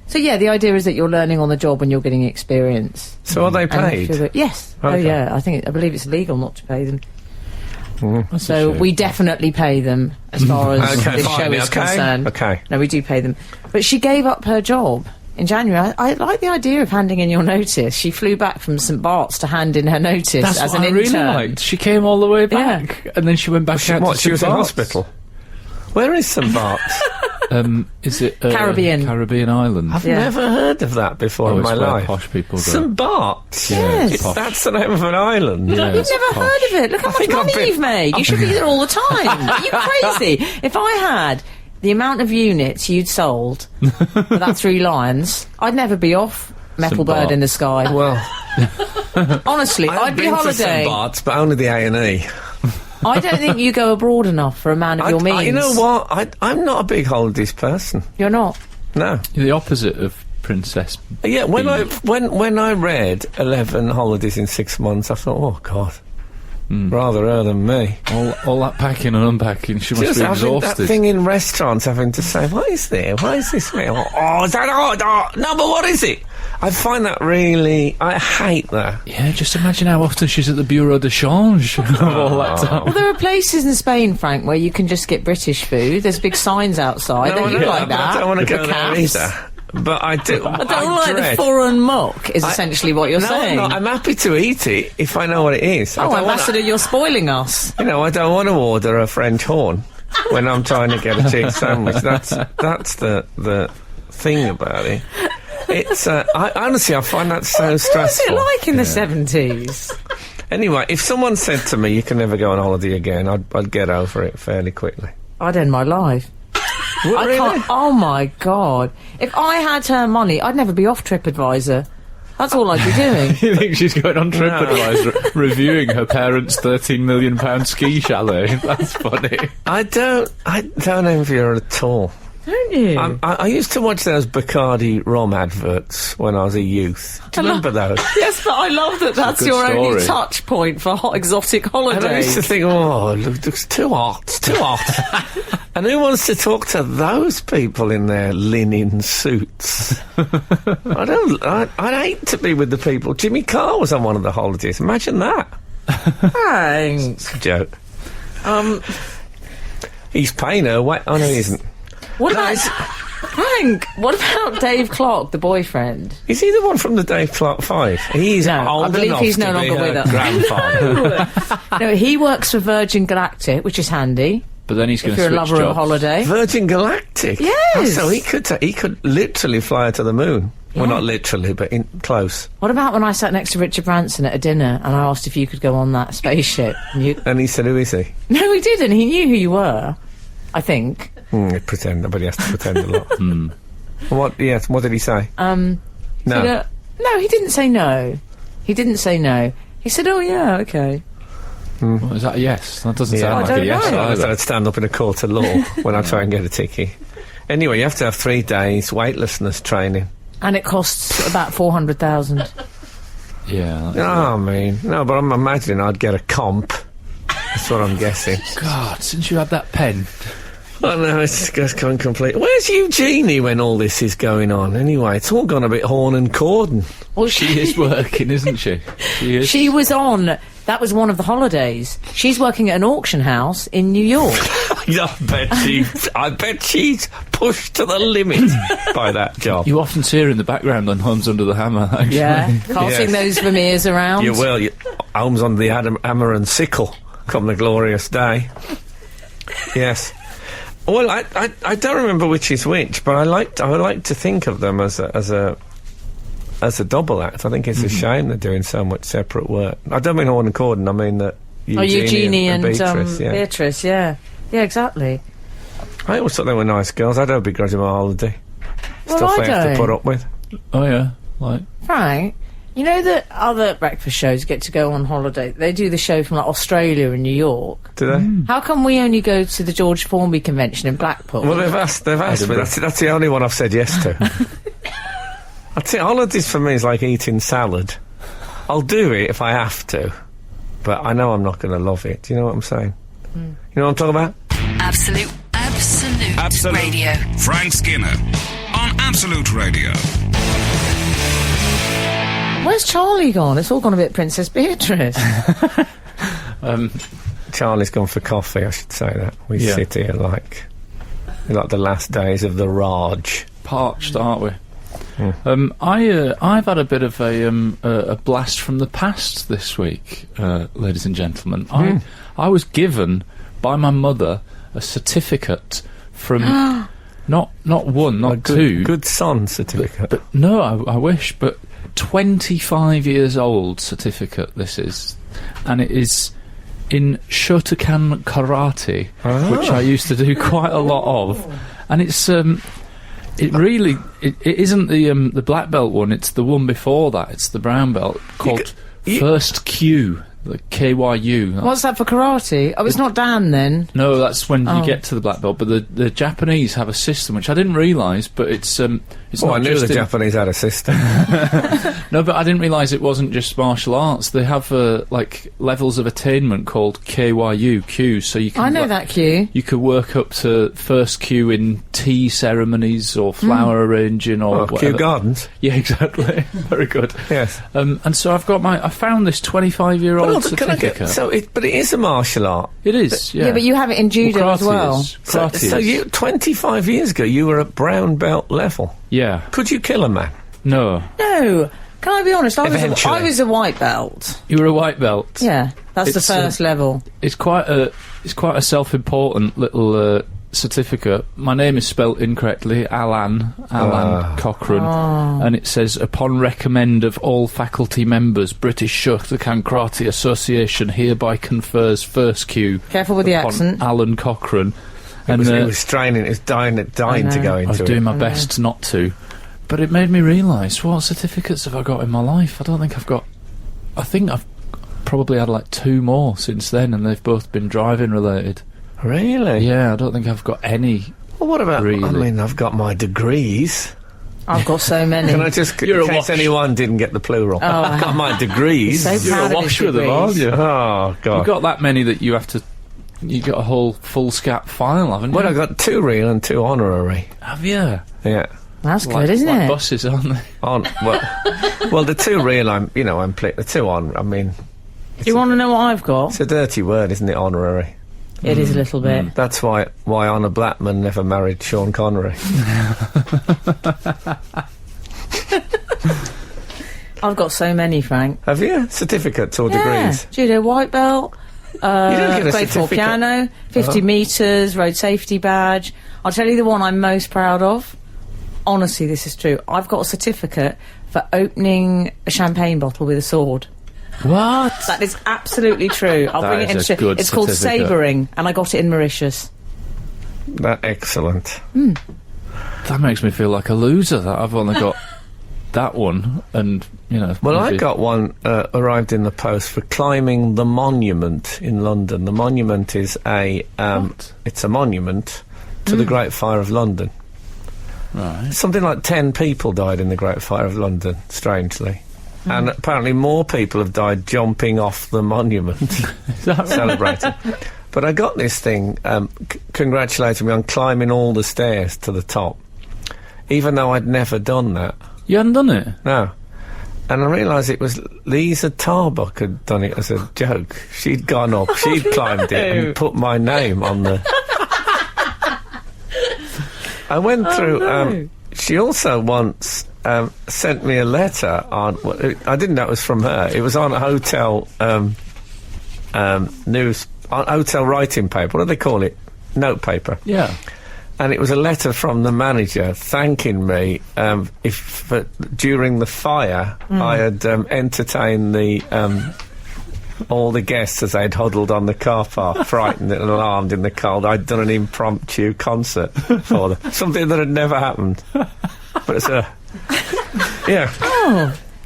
So yeah, the idea is that you're learning on the job when you're getting experience. So are they And paid? if you're yes. Oh Okay. yeah. I believe it's illegal not to pay them. That's a So shame. we definitely pay them as far as Okay, this fine, show is okay. concerned. Okay. No, we do pay them. But she gave up her job in January. I like the idea of handing in your notice. She flew back from St Bart's to hand in her notice That's as what an I intern. really liked. She came all the way back, and then she went back out to She was in St. Bart's. hospital. Where is St Bart's? Is it Caribbean. Caribbean island? I've Yeah. never heard of that before in it's my where life. posh people go. St Bart's. Yes. Posh. That's the name of an island. Yeah, You've it's never posh. heard of it. Look how much think I've money been- you've made. You should be there all the time. Are you crazy? If I had the amount of units you'd sold for that 3 lines, I'd never be off Metal St. Bird Bart. in the Sky. Well, Honestly, I've I'd be been to St holidaying. Bart's, but only the A&E. I don't think you go abroad enough for a man of your means. You know what? I'm not a big holidays person. You're not. No. You're the opposite of Princess. Yeah, when B. I read 11 holidays in 6 months, I thought, oh God, Rather her than me. All that packing and unpacking, she must Just be having exhausted. that thing in restaurants, having to say, what is there? What is this meal? Oh, is that no, but what is it? I find that really... I hate that. Yeah, just imagine how often she's at the Bureau de Change all that time. Well, there are places in Spain, Frank, where you can just get British food. There's big signs outside. No, You like that. I don't want to with go the there caps. either. But I do. I don't like the foreign muck, is essentially what you're saying. No, I'm happy to eat it if I know what it is. Oh, Ambassador, you're spoiling us. You know, I don't want to order a French horn when I'm trying to get a cheese sandwich. That's the thing about it. It's honestly, I find that so stressful. What was it like in the 70s? Anyway, if someone said to me, "You can never go on holiday again," I'd get over it fairly quickly. I'd end my life. What, really? Can't. Oh my God! If I had her money, I'd never be off TripAdvisor. That's all I'd be doing. You think she's going on TripAdvisor reviewing her parents' £13 million ski chalet? That's funny. I don't envy her at all. Don't you? I used to watch those Bacardi rum adverts when I was a youth. Do you remember those? Yes, but I love that that's good your only story. touch point for exotic And I used holidays. to think, oh, it looks too hot, it's too hot. And who wants to talk to those people in their linen suits? I'd hate to be with the people. Jimmy Carr was on one of the holidays. Imagine that. Thanks. It's a joke. He's paying her way. Oh, no, he isn't. What about Frank? What about Dave Clark, the boyfriend? Is he the one from the Dave Clark 5? He's No, old I believe enough he's to no be longer her with us. grandfather. No, he works for Virgin Galactic, which is handy But then he's going if to you're a switch lover of jobs. a holiday. Virgin Galactic? Yes. Oh, so he could literally fly to the moon. Well, Yeah. not literally, but close. What about when I sat next to Richard Branson at a dinner and I asked if you could go on that spaceship? And he said, who is he? No, he didn't. He knew who you were, I think. Pretend. Nobody has to pretend a lot. What? Yes. What did he say? No. No, he didn't say no. He didn't say no. He said, oh, yeah, okay. Well, is that a yes? That doesn't Yeah. sound I like don't a yes know. I either. thought I'd stand up in a court of law when I try and get a ticket. Anyway, you have to have 3 days weightlessness training. And it costs about 400,000. Yeah. Oh, I mean, no, but I'm imagining I'd get a comp. That's what I'm guessing. God, since you had that pen. Oh no, it's just gone complete. Where's Eugenie when all this is going on? Anyway, it's all gone a bit horn and cordon. Well, She is working, isn't she? She is. She was on. That was one of the holidays. She's working at an auction house in New York. I bet she's pushed to the limit by that job. You often see her in the background on Homes Under the Hammer, actually. Yeah, passing those Vermeers around. You will. Holmes on the hammer and sickle come the glorious day. Yes. Well, I don't remember which is which, but I like to think of them as a double act. I think it's a shame they're doing so much separate work. I don't mean Horn and Corden. I mean that Eugenie and Beatrice. Yeah. Beatrice, yeah, exactly. I always thought they were nice girls. I don't begrudge them a holiday. Well, Stuff I they have to don't. put up with. Oh, yeah. Like, Frank, you know that other breakfast shows get to go on holiday? They do the show from like Australia and New York. Do they? How come we only go to the George Formby convention in Blackpool? Well, they've asked me. That's the only one I've said yes to. I think holidays for me is like eating salad. I'll do it if I have to, but I know I'm not going to love it. Do you know what I'm saying? You know what I'm talking about? Absolute Radio. Frank Skinner on Absolute Radio. Where's Charlie gone? It's all gone a bit Princess Beatrice. Charlie's gone for coffee, I should say that. We Yeah. sit here like the last days of the Raj. parched, aren't we? I've had a bit of a blast from the past this week, ladies and gentlemen. I was given by my mother a certificate from not one, not two, Good son certificate. but no, I wish, but 25 years old certificate this is, and it is in Shotokan karate, which I used to do quite a lot of, and it's it isn't the black belt one, it's the one before that, it's the brown belt called First Q, the KYU. What's that for karate? Oh, it's not Dan then. No, that's when you get to the black belt, but the Japanese have a system which I didn't realise, but it's It's Well, not I knew just the Japanese had a system. No, but I didn't realise it wasn't just martial arts. They have like levels of attainment called Q. So you can I know that Q. You could work up to first Q in tea ceremonies or flower arranging or whatever. Kew Gardens. Yeah, exactly. Very good. Yes. And so I found this 25-year-old certificate. But it is a martial art. It is, yeah. Yeah, but you have it in judo as well. So you 25 years ago, you were at brown belt level. Yeah. Could you kill a man? No. No. Can I be honest? I Eventually. was a white belt. You were a white belt. Yeah, that's the It's, first level. It's quite a self-important little certificate. My name is spelt incorrectly, Alan Cochrane, and it says, upon recommend of all faculty members, British Shotokan Karate Association hereby confers first Q. Careful with the upon accent. Alan Cochrane. It was straining. It was dying to go into I was it. doing my best not to, but it made me realise, what certificates have I got in my life? I don't think I've got. I think I've probably had like 2 more since then, and they've both been driving related. Really? Yeah, I don't think I've got any. Well, what about? Really? I mean, I've got my degrees. I've got so many. Can I just, You're in a case wash. anyone didn't get the plural, I've got my degrees. So You're proud a of wash his with them, aren't degrees. you? Oh God! You've got that many that you have to. You got a whole full scat file, haven't you? Well, I got 2 real and 2 honorary. Have you? Yeah. That's Like- good, isn't like it? buses, aren't they? Well, the 2 real, the 2 on. I mean, Do you want to know what I've got? it's a dirty word, isn't it? Honorary. It is a little bit. That's why Honor Blackman never married Sean Connery. I've got so many, Frank. Have you certificates or degrees? Judo white belt. don't get a grade 4 certificate. piano, 50 metres, road safety badge. I'll tell you the one I'm most proud of. Honestly, this is true. I've got a certificate for opening a champagne bottle with a sword. What? That is absolutely true. I'll That bring it is in. a good It's called certificate. sabering, and I got it in Mauritius. That's excellent. That makes me feel like a loser. That I've only got that one, and Well, I maybe- got one arrived in the post for climbing the monument in London. The monument is it's a monument to the Great Fire of London. Right. Something like 10 people died in the Great Fire of London, strangely. And apparently more people have died jumping off the monument, celebrating. But I got this thing congratulating me on climbing all the stairs to the top, even though I'd never done that. You hadn't done it? No. And I realised it was Lisa Tarbuck had done it as a joke. She'd gone up, she'd climbed it and put my name on the... I went through... she also once sent me a letter on... I didn't know it was from her. It was on a hotel news... on hotel writing paper. What do they call it? Note paper. Yeah. And it was a letter from the manager thanking me during the fire I had entertained all the guests as they'd huddled on the car park, frightened and alarmed in the cold. I'd done an impromptu concert for them, something that had never happened. But it's a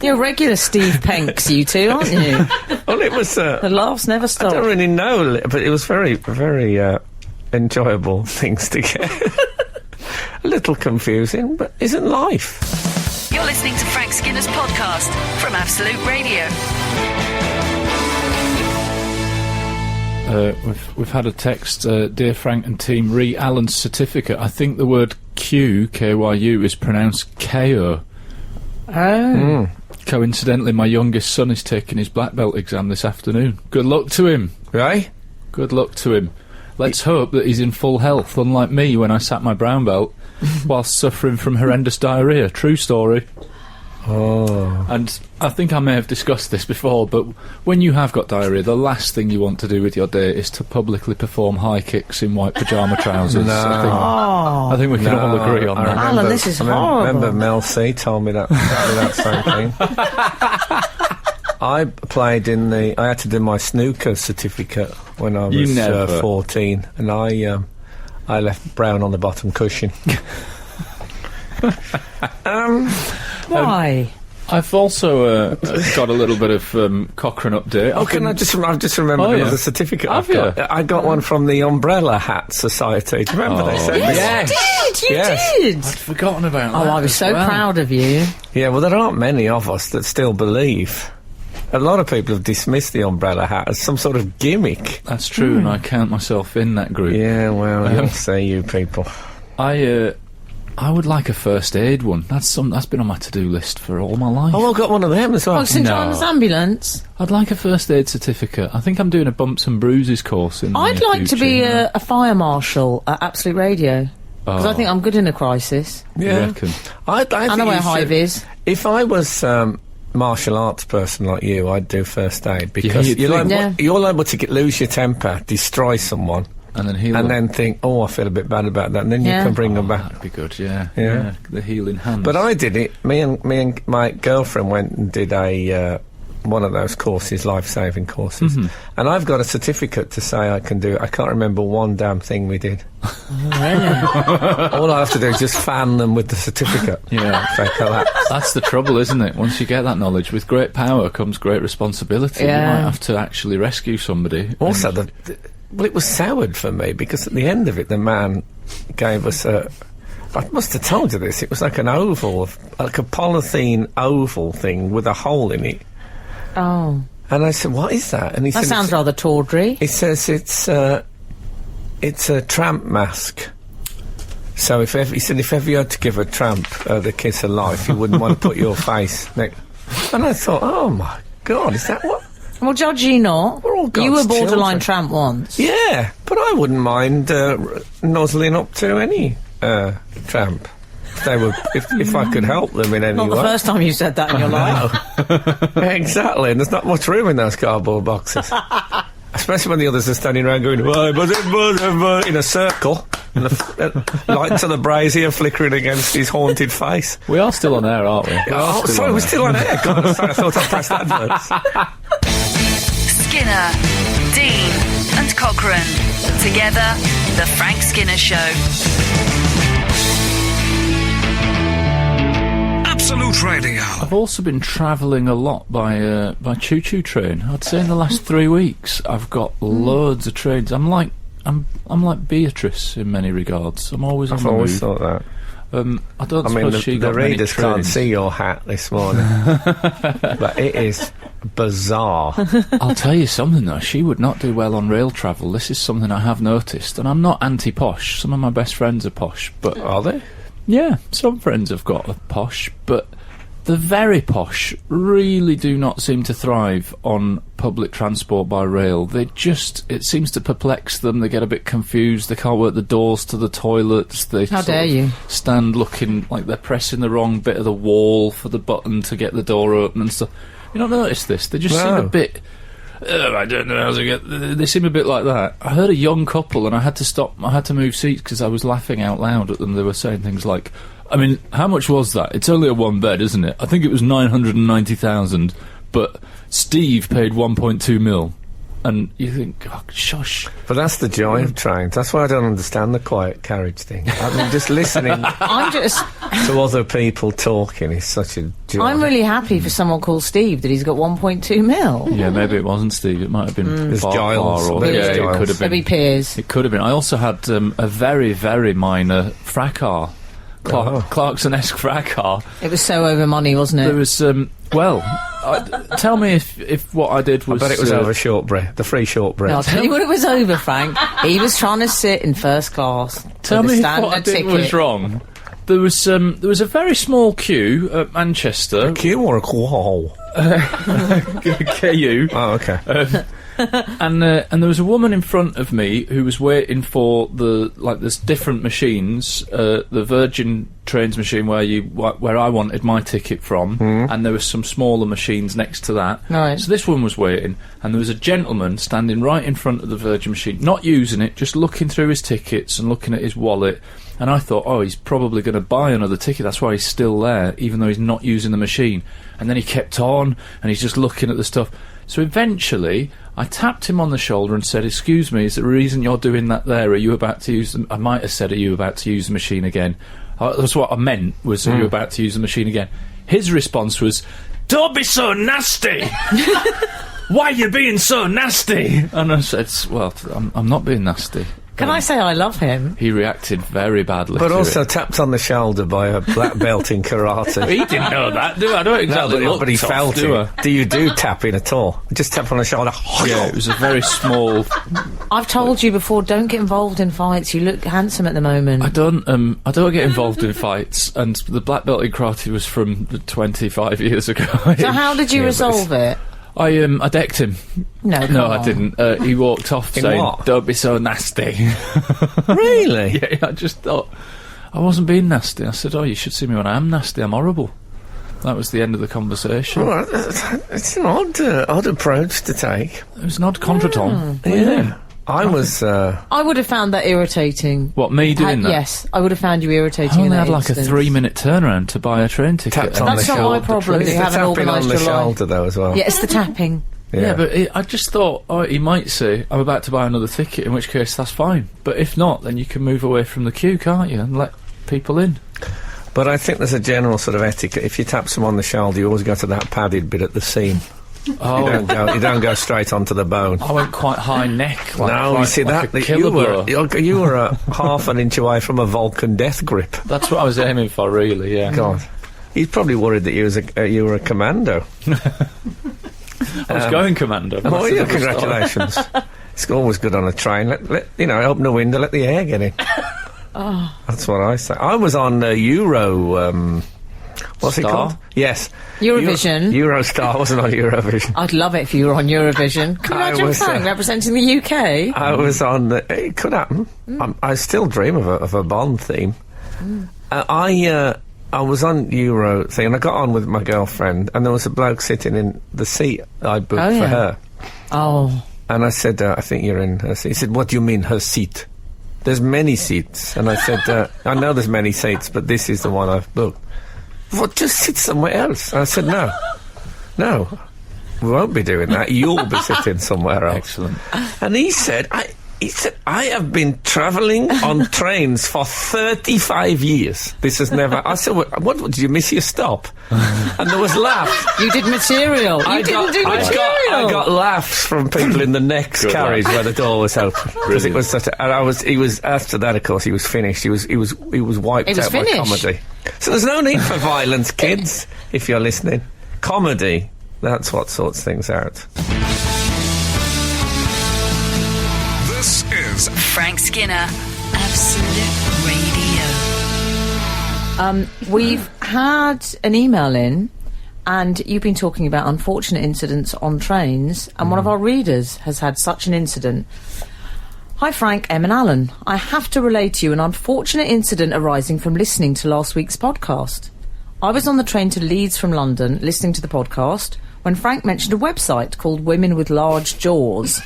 You're regular Steve Penks, you two, aren't you? well, it was The laughs never I stop. don't really know, but it was very, very enjoyable things to get. A little confusing, but isn't life? You're listening to Frank Skinner's podcast from Absolute Radio. We've had a text, dear Frank and team, re Alan's certificate. I think the word Q, K-Y-U, is pronounced KO. Oh. Coincidentally, my youngest son is taking his black belt exam this afternoon. Good luck to him. Right? Good luck to him. Let's hope that he's in full health, unlike me when I sat my brown belt whilst suffering from horrendous diarrhoea. True story. Oh. And I think I may have discussed this before, but when you have got diarrhoea, the last thing you want to do with your day is to publicly perform high kicks in white pyjama trousers. No. I think we can all agree on that. Alan, this is I horrible. remember Mel C told me that same thing. I played I had to do my snooker certificate when I You was never. 14, and I left brown on the bottom cushion. Why? I've also got a little bit of Cochrane update. Oh, I've just remembered another certificate I've got. I got one from the Umbrella Hat Society. Do you remember they sent me? Yes, you did. I'd forgotten about that. Oh, I was so proud of you. Yeah, well, there aren't many of us that still believe. A lot of people have dismissed the umbrella hat as some sort of gimmick. That's true, and I count myself in that group. Yeah, well, you'll say you people. I would like a first aid one. That's been on my to-do list for all my life. Oh, I've got one of them as well. Oh, St John's Ambulance. I'd like a first aid certificate. I think I'm doing a bumps and bruises course in the I'd near like to future, be a fire marshal at Absolute Radio. Because I think I'm good in a crisis. Yeah. You reckon? I know where Hive is. If I was martial arts person like you, I'd do first aid because you're liable to lose your temper, destroy someone, and then heal them. Then think, oh, I feel a bit bad about that, and then you can bring them back. That'd be good, yeah. The healing hands. But I did it. Me and my girlfriend went and did one of those courses, life-saving courses, and I've got a certificate to say I can do it. I can't remember one damn thing we did. All I have to do is just fan them with the certificate. Yeah, if they collapse. That's the trouble, isn't it? Once you get that knowledge, with great power comes great responsibility. You might have to actually rescue somebody. Also, well, it was soured for me because at the end of it, the man gave us I must have told you this. It was like an oval, like a polythene oval thing with a hole in it. Oh. And I said, "What is that?" And he said, sounds rather tawdry. He says it's a tramp mask. So if ever you had to give a tramp the kiss of life, you wouldn't want to put your face next. And I thought, oh my God, is that what? Well, judge ye not. We're all God's You were borderline children. tramp once. Yeah, but I wouldn't mind nozzling up to any tramp. If I could help them in any way. Not the first time you said that in your life. Exactly, and there's not much room in those cardboard boxes. Especially when the others are standing around going, in a circle, and the lights of the brazier flickering against his haunted face. We are still on air, aren't we? Oh, sorry, we're still on air. God, sorry, I thought I pressed adverts. Skinner, Dean and Cochrane. Together, The Frank Skinner Show. Absolute Radio. I've also been travelling a lot by choo-choo train. I'd say in the last 3 weeks, I've got loads of trains. I'm like Beatrice in many regards. I'm always on the move. I've always thought that. I don't suppose she got the many readers can't trains. see your hat this morning, but it is bizarre. I'll tell you something though, she would not do well on rail travel. This is something I have noticed, and I'm not anti-posh. Some of my best friends are posh, but Are they? yeah, some friends have got a posh, but the very posh really do not seem to thrive on public transport by rail. It seems to perplex them. They get a bit confused. They can't work the doors to the toilets. They How dare you? stand looking like they're pressing the wrong bit of the wall for the button to get the door open and stuff. You don't notice this? They just seem a bit... I don't know how to get... They seem a bit like that. I heard a young couple and I had to stop. I had to move seats because I was laughing out loud at them. They were saying things like, I mean, how much was that? It's only a one bed, isn't it? I think it was 990,000, but Steve paid 1.2 mil. And you think, oh, shush. But that's the joy of trains. That's why I don't understand the quiet carriage thing. I mean, just listening to other people talking is such a joy. I'm really happy for someone called Steve that he's got 1.2 mil. Yeah, maybe it wasn't Steve. It might have been It's Farquhar Giles. or Maybe it's it Giles. could have been. Maybe Piers. It could have been. I also had a very, very minor fracas. Clarkson-esque fracas. It was so over money, wasn't it? There was, tell me if what I did was... I bet it was over shortbread, the free shortbread. No, I'll tell you what it was over, Frank. He was trying to sit in first class. Tell with me a if what I standard did ticket. was wrong. There was a very small queue at Manchester. A queue or a qual? KU. Oh, okay. And there was a woman in front of me who was waiting for there's different machines, the Virgin Trains machine where I wanted my ticket from, and there was some smaller machines next to that. Right. So this one was waiting, and there was a gentleman standing right in front of the Virgin machine, not using it, just looking through his tickets and looking at his wallet. And I thought, oh, he's probably going to buy another ticket. That's why he's still there, even though he's not using the machine. And then he kept on, and he's just looking at the stuff. So eventually, I tapped him on the shoulder and said, excuse me, is the reason you're doing that there? Are you about to use them? I might have said, are you about to use the machine again? That's what I meant, was, are you about to use the machine again? His response was, "Don't be so nasty! Why are you being so nasty?" And I said, "Well, I'm not being nasty." Can I say I love him? He reacted very badly But to also it. tapped on the shoulder by a black belt in karate. He didn't know that, do I? I don't exactly No, look but he tough, felt do it. I? Do you do tapping at all? Just tap on the shoulder. Yeah, it was a very small... I've told you before, don't get involved in fights. You look handsome at the moment. I don't get involved in fights, and the black belt in karate was from 25 years ago. So how did you resolve it? I decked him. No, come No, on. I didn't. He walked off In saying, what? "Don't be so nasty." Really? Yeah, I just thought I wasn't being nasty. I said, "Oh, you should see me when I am nasty. I'm horrible." That was the end of the conversation. Well, it's an odd approach to take. It was an odd contretemps. Yeah. I was... I would have found that irritating. What, me doing that? Yes, I would have found you irritating. I only in that had like instance. a 3-minute turnaround to buy a train ticket. tapped on That's the not my shoulder. problem. It's You the haven't tapping on organised the your life. shoulder, though, as well. Yeah, it's the tapping. Yeah, but I just thought, oh, he might say, "I'm about to buy another ticket," in which case that's fine. But if not, then you can move away from the queue, can't you, and let people in. But I think there's a general sort of etiquette. If you tap someone on the shoulder, you always go to that padded bit at the seam. Oh, You don't go straight onto the bone. I went quite high neck. Like, No, like, you see like that a killer blow. you were a half an inch away from a Vulcan death grip. That's what I was aiming for, really. Yeah. God, he's probably worried that you were a commando. I was going commando. but Oh that's yeah, another story. congratulations. It's always good on a train. Let open the window, let the air get in. That's what I say. I was on Euro. What's it Star? called? Yes, Eurovision. Eurostar. I wasn't on Eurovision. I'd love it if you were on Eurovision. Can you I imagine was, Frank representing the UK? I was on. It could happen. I still dream of a Bond theme. I was on Euro thing, and I got on with my girlfriend, and there was a bloke sitting in the seat I booked Oh, for yeah. her. Oh, And I said, "I think you're in her seat." He said, "What do you mean, her seat?" "There's many seats." And I said, "I know there's many seats, but this is the one I've booked." "Well, just sit somewhere else." And I said, No, we won't be doing that. You'll be sitting somewhere else." Excellent. And he said, I have been travelling on trains for 35 years. This has never... I said, what did you miss your stop? And there was laughs. you did material. You didn't do material. I got laughs from people in the next Good carriage laugh. where the door was open. Because it was such a... And he was, after that, of course, he was finished. He was wiped He was out by finished. comedy. So there's no need for violence, kids, if you're listening. Comedy, that's what sorts things out. This is Frank Skinner, Absolute Radio. We've had an email in, and you've been talking about unfortunate incidents on trains, and one of our readers has had such an incident. Hi Frank, Em and Alun. I have to relay to you an unfortunate incident arising from listening to last week's podcast. I was on the train to Leeds from London listening to the podcast when Frank mentioned a website called Women with Large Jaws.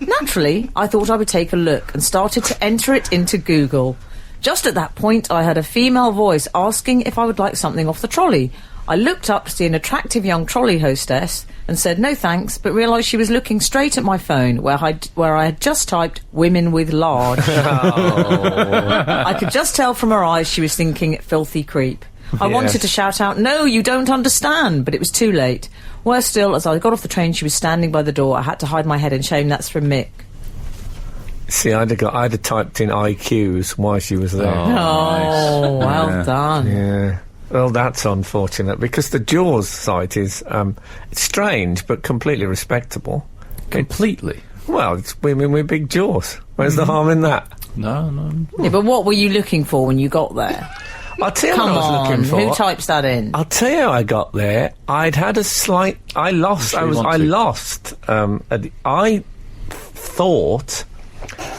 Naturally, I thought I would take a look and started to enter it into Google. Just at that point, I heard a female voice asking if I would like something off the trolley. I looked up to see an attractive young trolley hostess and said no thanks, but realised she was looking straight at my phone where I had just typed women with large. I could just tell from her eyes she was thinking filthy creep. I wanted to shout out, "No, you don't understand," but it was too late. Worse still, as I got off the train, she was standing by the door. I had to hide my head in shame. That's from Mick. See, I'd have typed in IQs while she was there. Oh, well done. Yeah. Well, that's unfortunate, because the Jaws site is it's strange but completely respectable. Completely. Well, it's women with big jaws. Where's the harm in that? No. Yeah, but what were you looking for when you got there? I'll tell you Come what I was on, looking for. who types that in? I'll tell you how I got there. I'd had a slight... I lost... I thought...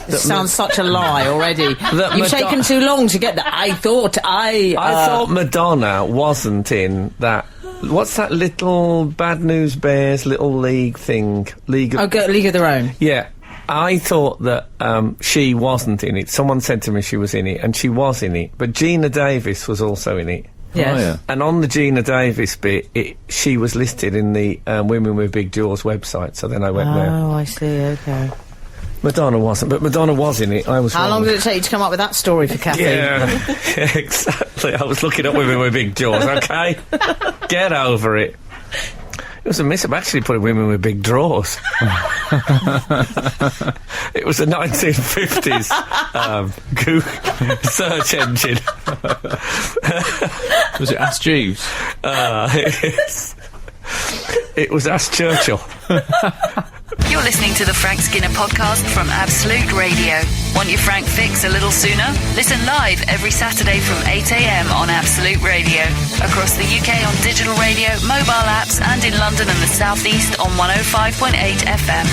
This sounds such a lie already. That You've taken too long to get there. I thought I thought Madonna wasn't in that... What's that little Bad News Bears little league thing? League of... League of Their Own. Yeah. I thought that she wasn't in it. Someone said to me she was in it, and she was in it. But Gina Davis was also in it. Yes. Oh, yeah. And on the Gina Davis bit, she was listed in the Women with Big Jaws website, so then I went there. Oh, I see, okay. Madonna wasn't, but Madonna was in it. I was How wrong. long did it take you to come up with that story for Kathy? Yeah, exactly. I was looking at women with big jaws, okay? Get over it. It was a miss. I'm actually putting women with big drawers. It was a 1950s search engine. Was it Ask Jeeves? It was Ask Churchill. You're listening to the Frank Skinner podcast from Absolute Radio. Want your Frank fix a little sooner? Listen live every Saturday from 8 a.m. on Absolute Radio. Across the UK on digital radio, mobile apps, and in London and the South East on 105.8 FM.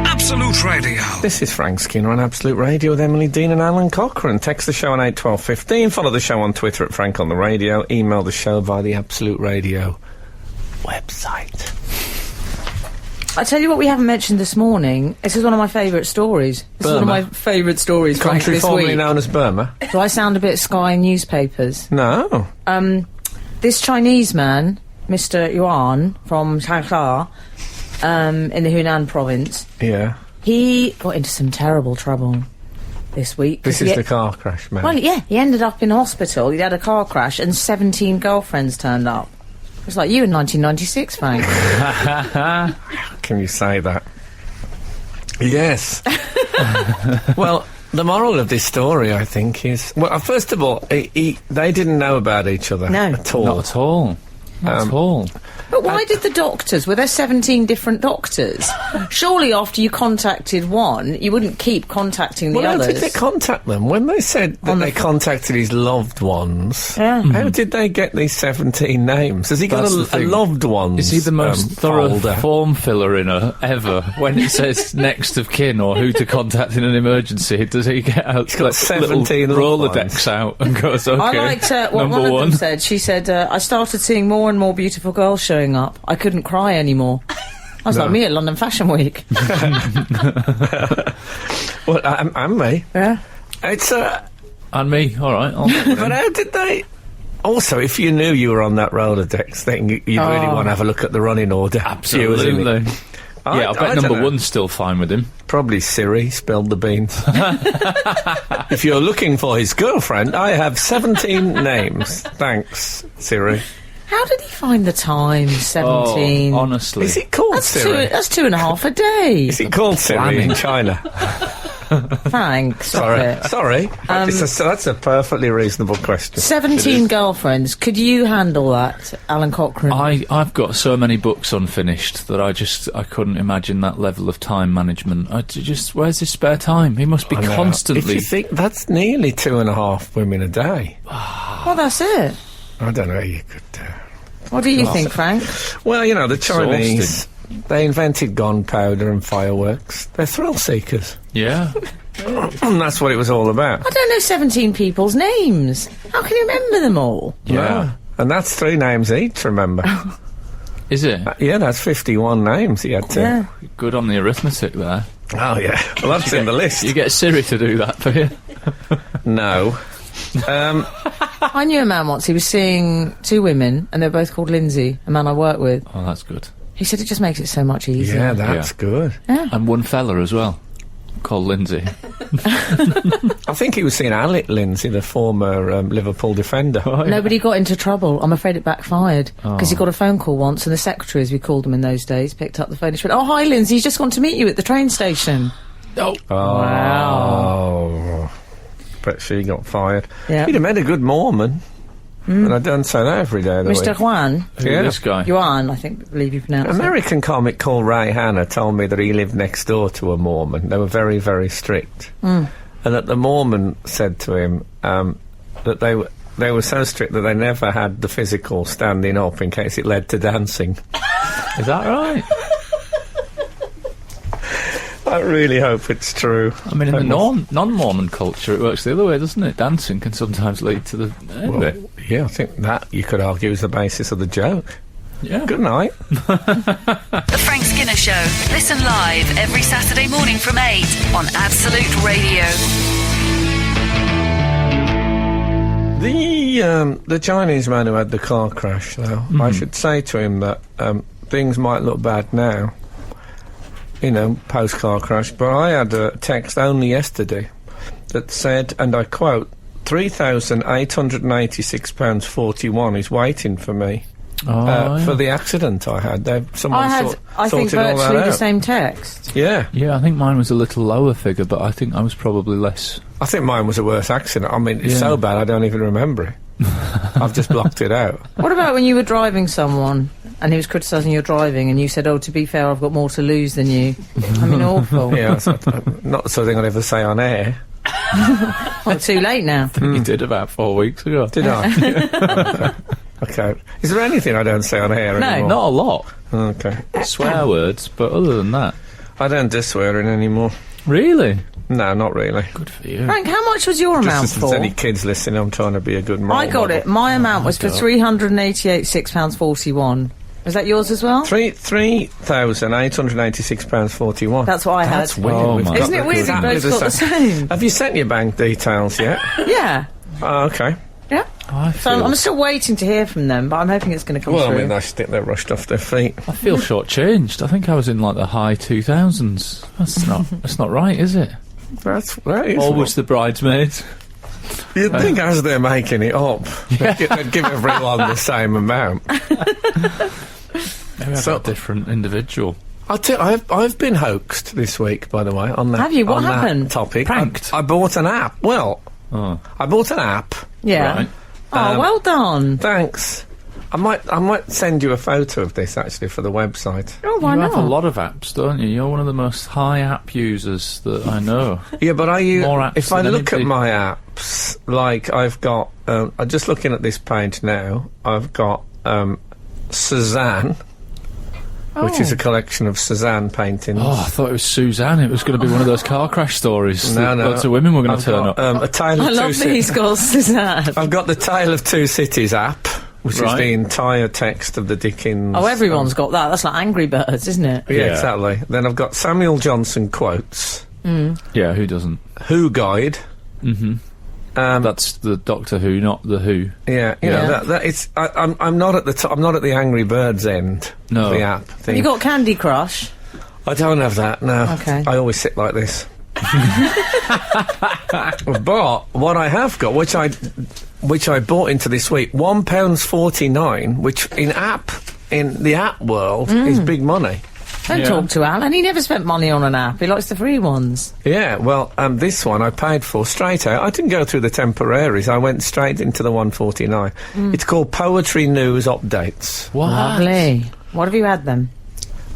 Absolute Radio. This is Frank Skinner on Absolute Radio with Emily, Dean and Alan Cochrane. Text the show on 81215. Follow the show on Twitter at Frank on the Radio. Email the show via the Absolute Radio website. I tell you what we haven't mentioned this morning. This is one of my favourite stories. This is one of my favourite stories, Frank, Country this formerly week. known as Burma. Do I sound a bit Sky newspapers? No. This Chinese man, Mr. Yuan, from Shanghai, in the Hunan province, Yeah. he got into some terrible trouble this week. This is the car crash, man. Well, yeah, he ended up in hospital. He'd had a car crash and 17 girlfriends turned up. It's like you in 1996, Frank. Can you say that? Yes. Well, the moral of this story, I think, is... Well, first of all, they didn't know about each other No. at all. Not at all. Not at all. But why did the doctors... Were there 17 different doctors? Surely after you contacted one, you wouldn't keep contacting the Well, how others. did they contact them? When they said that they contacted his loved ones, how did they get these 17 names? Has he got That's the a thing. loved ones Is he the most thorough folder? form filler ever? When it says next of kin or who to contact in an emergency, does he get out He's got 17 little loved Rolodex out and goes, okay, I liked what number one of one. them said. She said, I started seeing more and more beautiful girls showing up. I couldn't cry anymore. I was like me at London Fashion Week. Well, and me. Yeah. It's And me, all right. I'll get one but in. how did they... Also, if you knew you were on that Rolodex, then you'd really want to have a look at the running order. Absolutely. Viewers, innit? Yeah, I bet don't number know. one's still fine with him. Probably Siri spilled the beans. If you're looking for his girlfriend, I have 17 names. Thanks, Siri. How did he find the time? 17. Oh, honestly. Is it called that's Siri? that's 2.5 a day. Is it called Siri in China? Frank, stop it. Sorry. That's a perfectly reasonable question. 17 girlfriends. Could you handle that, Alan Cochrane? I've got so many books unfinished that I couldn't imagine that level of time management. Where's his spare time? He must be I know. constantly... If you think that's nearly 2.5 women a day, Well, that's it. I don't know how you could... What do you think, Frank? Well, you know, the Chinese, they invented gunpowder and fireworks. They're thrill seekers. Yeah. And that's what it was all about. I don't know 17 people's names. How can you remember them all? Yeah. And that's 3 names each, remember? Is it? Yeah, that's 51 names he had to. Yeah. Good on the arithmetic there. Oh, yeah. Well, that's in the list. You get Siri to do that for you. No. I knew a man once, he was seeing 2 women, and they were both called Lindsay, a man I work with. Oh, that's good. He said it just makes it so much easier. Yeah, that's Yeah. good. And one fella as well, called Lindsay. I think he was seeing Alec Lindsay, the former Liverpool defender. Nobody got into trouble. I'm afraid it backfired. Because he got a phone call once, and the secretary, as we called them in those days, picked up the phone and she went, "Oh, hi, Lindsay, he's just gone to meet you at the train station." Oh. Oh. But she got fired. Yeah. He'd have made a good Mormon. And I don't say that every day of the Mr. week. Juan, Yeah. This guy. Yuan, I believe you pronounce it. American comic called Ray Hanna told me that he lived next door to a Mormon. They were very, very strict. And that the Mormon said to him that they were so strict that they never had the physical standing up in case it led to dancing. Is that right? I really hope it's true. I mean, in the non-Mormon culture, it works the other way, doesn't it? Dancing can sometimes lead to the... Well, yeah, I think that, you could argue, is the basis of the joke. Yeah. Good night. The Frank Skinner Show. Listen live every Saturday morning from 8 on Absolute Radio. The Chinese man who had the car crash, though, I should say to him that things might look bad now, post-car crash, but I had a text only yesterday that said, and I quote, £3,886.41 is waiting for me for the accident I had. Someone I think sorted all that virtually the out. same text. Yeah. Yeah, I think mine was a little lower figure, but I think I was probably less. I think mine was a worse accident. I mean, it's so bad I don't even remember it. I've just blocked it out. What about when you were driving someone and he was criticising your driving and you said, to be fair, I've got more to lose than you? I mean, awful. Yeah, not something I'd ever say on air. Well, too late now. You did about 4 weeks ago. Did I? Okay. Is there anything I don't say on air anymore? Not a lot. Okay. Swear words, but other than that. I don't do swearing anymore. Really? No, not really. Good for you. Frank, how much was your amount Just if for? there's any kids listening, I'm trying to be a good role I got model. it. My amount was for £386.41. Is that yours as well? £3,886.41. That's what I had. That's weird. Oh, We've my got Isn't it weird? We exactly both got the same. Have you sent your bank details yet? Yeah. Oh, okay. Yeah. So I'm still waiting to hear from them, but I'm hoping it's going to come Well, through. I mean, I think they're rushed off their feet. I feel shortchanged. I think I was in like the high 2000s. That's not right, is it? That is Always the bridesmaids. You'd think as they're making it up, they'd give everyone the same amount. Maybe I'm a different individual. I'll tell you, I've been hoaxed this week, by the way, on that. Have you? What on happened? That topic. Pranked? I bought an app. Well, I bought an app. Yeah. Right. Oh, well done. Thanks. I might send you a photo of this actually for the website. Oh, why You not? have a lot of apps, don't you? You're one of the most high app users that I know. Yeah, but More apps if I than look at anybody. my apps, like I've got, I'm just looking at this page now. I've got Suzanne, which is a collection of Suzanne paintings. Oh, I thought it was Suzanne. It was going to be one of those car crash stories. No, no. Lots of women were going I've to turn got, up. A Tale of I Two love that he's Cities. got Suzanne. I've got the Tale of Two Cities app, which is Right. the entire text of the Dickens. Oh, everyone's got that. That's like Angry Birds, isn't it? Yeah, Yeah. exactly. Then I've got Samuel Johnson quotes, Yeah, who doesn't? Who Guide. That's the Doctor Who, not the Who. Yeah, you Yeah. know that it's. I'm not at the top. I'm not at the Angry Birds end No. of the app thing. You got Candy Crush? I don't have that. No. Okay. I always sit like this. But what I have got, which I bought into this week, £1.49, which in the app world is big money. Don't Yeah. talk to Alan. He never spent money on an app. He likes the free ones. Yeah, well, this one I paid for straight out. I didn't go through the temporaries. I went straight into the 149. It's called Poetry News Updates. What? Lovely. What have you had then?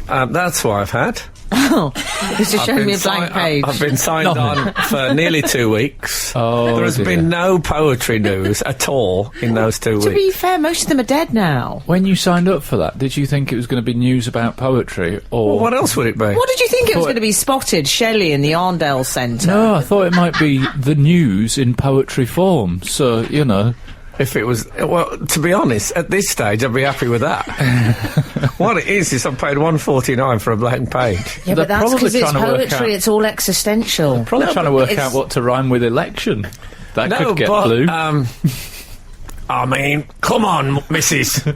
That's what I've had. Oh, it's just showing me a si- blank page. I've been signed on for nearly 2 weeks. Oh, There has dear. been no poetry news at all in those 2 To be weeks. fair, most of them are dead now. When you signed up for that, did you think it was going to be news about poetry, or... Well, what else would it be? What did you think it was going to be? Spotted Shelley in the Arndale Centre? No, I thought it might be the news in poetry form. So, you know... If it was, well, to be honest, at this stage, I'd be happy with that. What it is I've paid $1.49 for a blank page. Yeah, They're but that's probably because it's trying to work poetry. out- It's all existential. Probably No, trying to but work it's- out what to rhyme with election. That No, could get but, blue. I mean, come on, missus.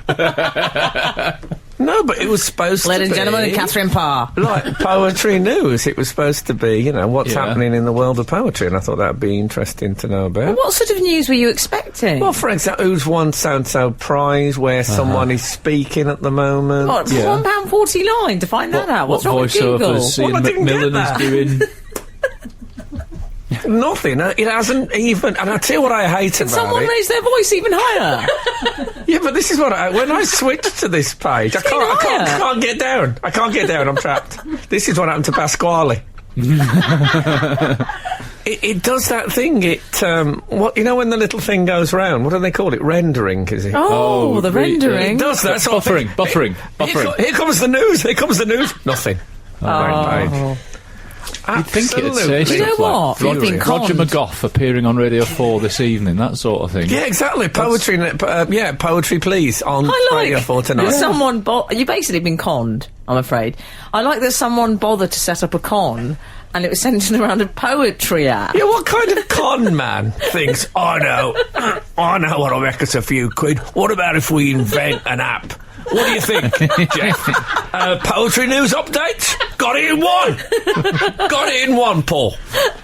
No, but it was supposed Ladies to and be... gentlemen, Catherine Parr. Like poetry news. It was supposed to be, what's Yeah. happening in the world of poetry, and I thought that'd be interesting to know about. What sort of news were you expecting? Well, for example, who's won so-and-so prize where someone is speaking at the moment? What, for Yeah. £1.49 to find that out? What's what wrong with Google? voiceovers Ian Well, I didn't get Macmillan that. is doing? Nothing. It hasn't even... And I'll tell you what I hate about Someone it. raised their voice even higher. Yeah, but this is what when I switched to this page, I higher. can't get down. I can't get down. I'm trapped. This is what happened to Pasquale. It does that thing. It when the little thing goes round. What do they call it? Rendering, is it? Oh, the rendering. It does that sort of thing. Buffering. Here comes the news. Here comes the news. Nothing. Blank page. Oh. You'd think it'd say Absolutely. Do you know stuff like what? You've been Roger conned. McGough appearing on Radio 4 this evening, that sort of thing. Yeah, exactly. Poetry. Poetry, please, on I Radio like 4 tonight. that someone... You've basically been conned, I'm afraid. I like that someone bothered to set up a con and it was centred around a poetry app. Yeah, what kind of con man thinks, I know what I reckon's a few quid. What about if we invent an app What do you think, Jeff? Poetry news update? Got it in one! Got it in one, Paul.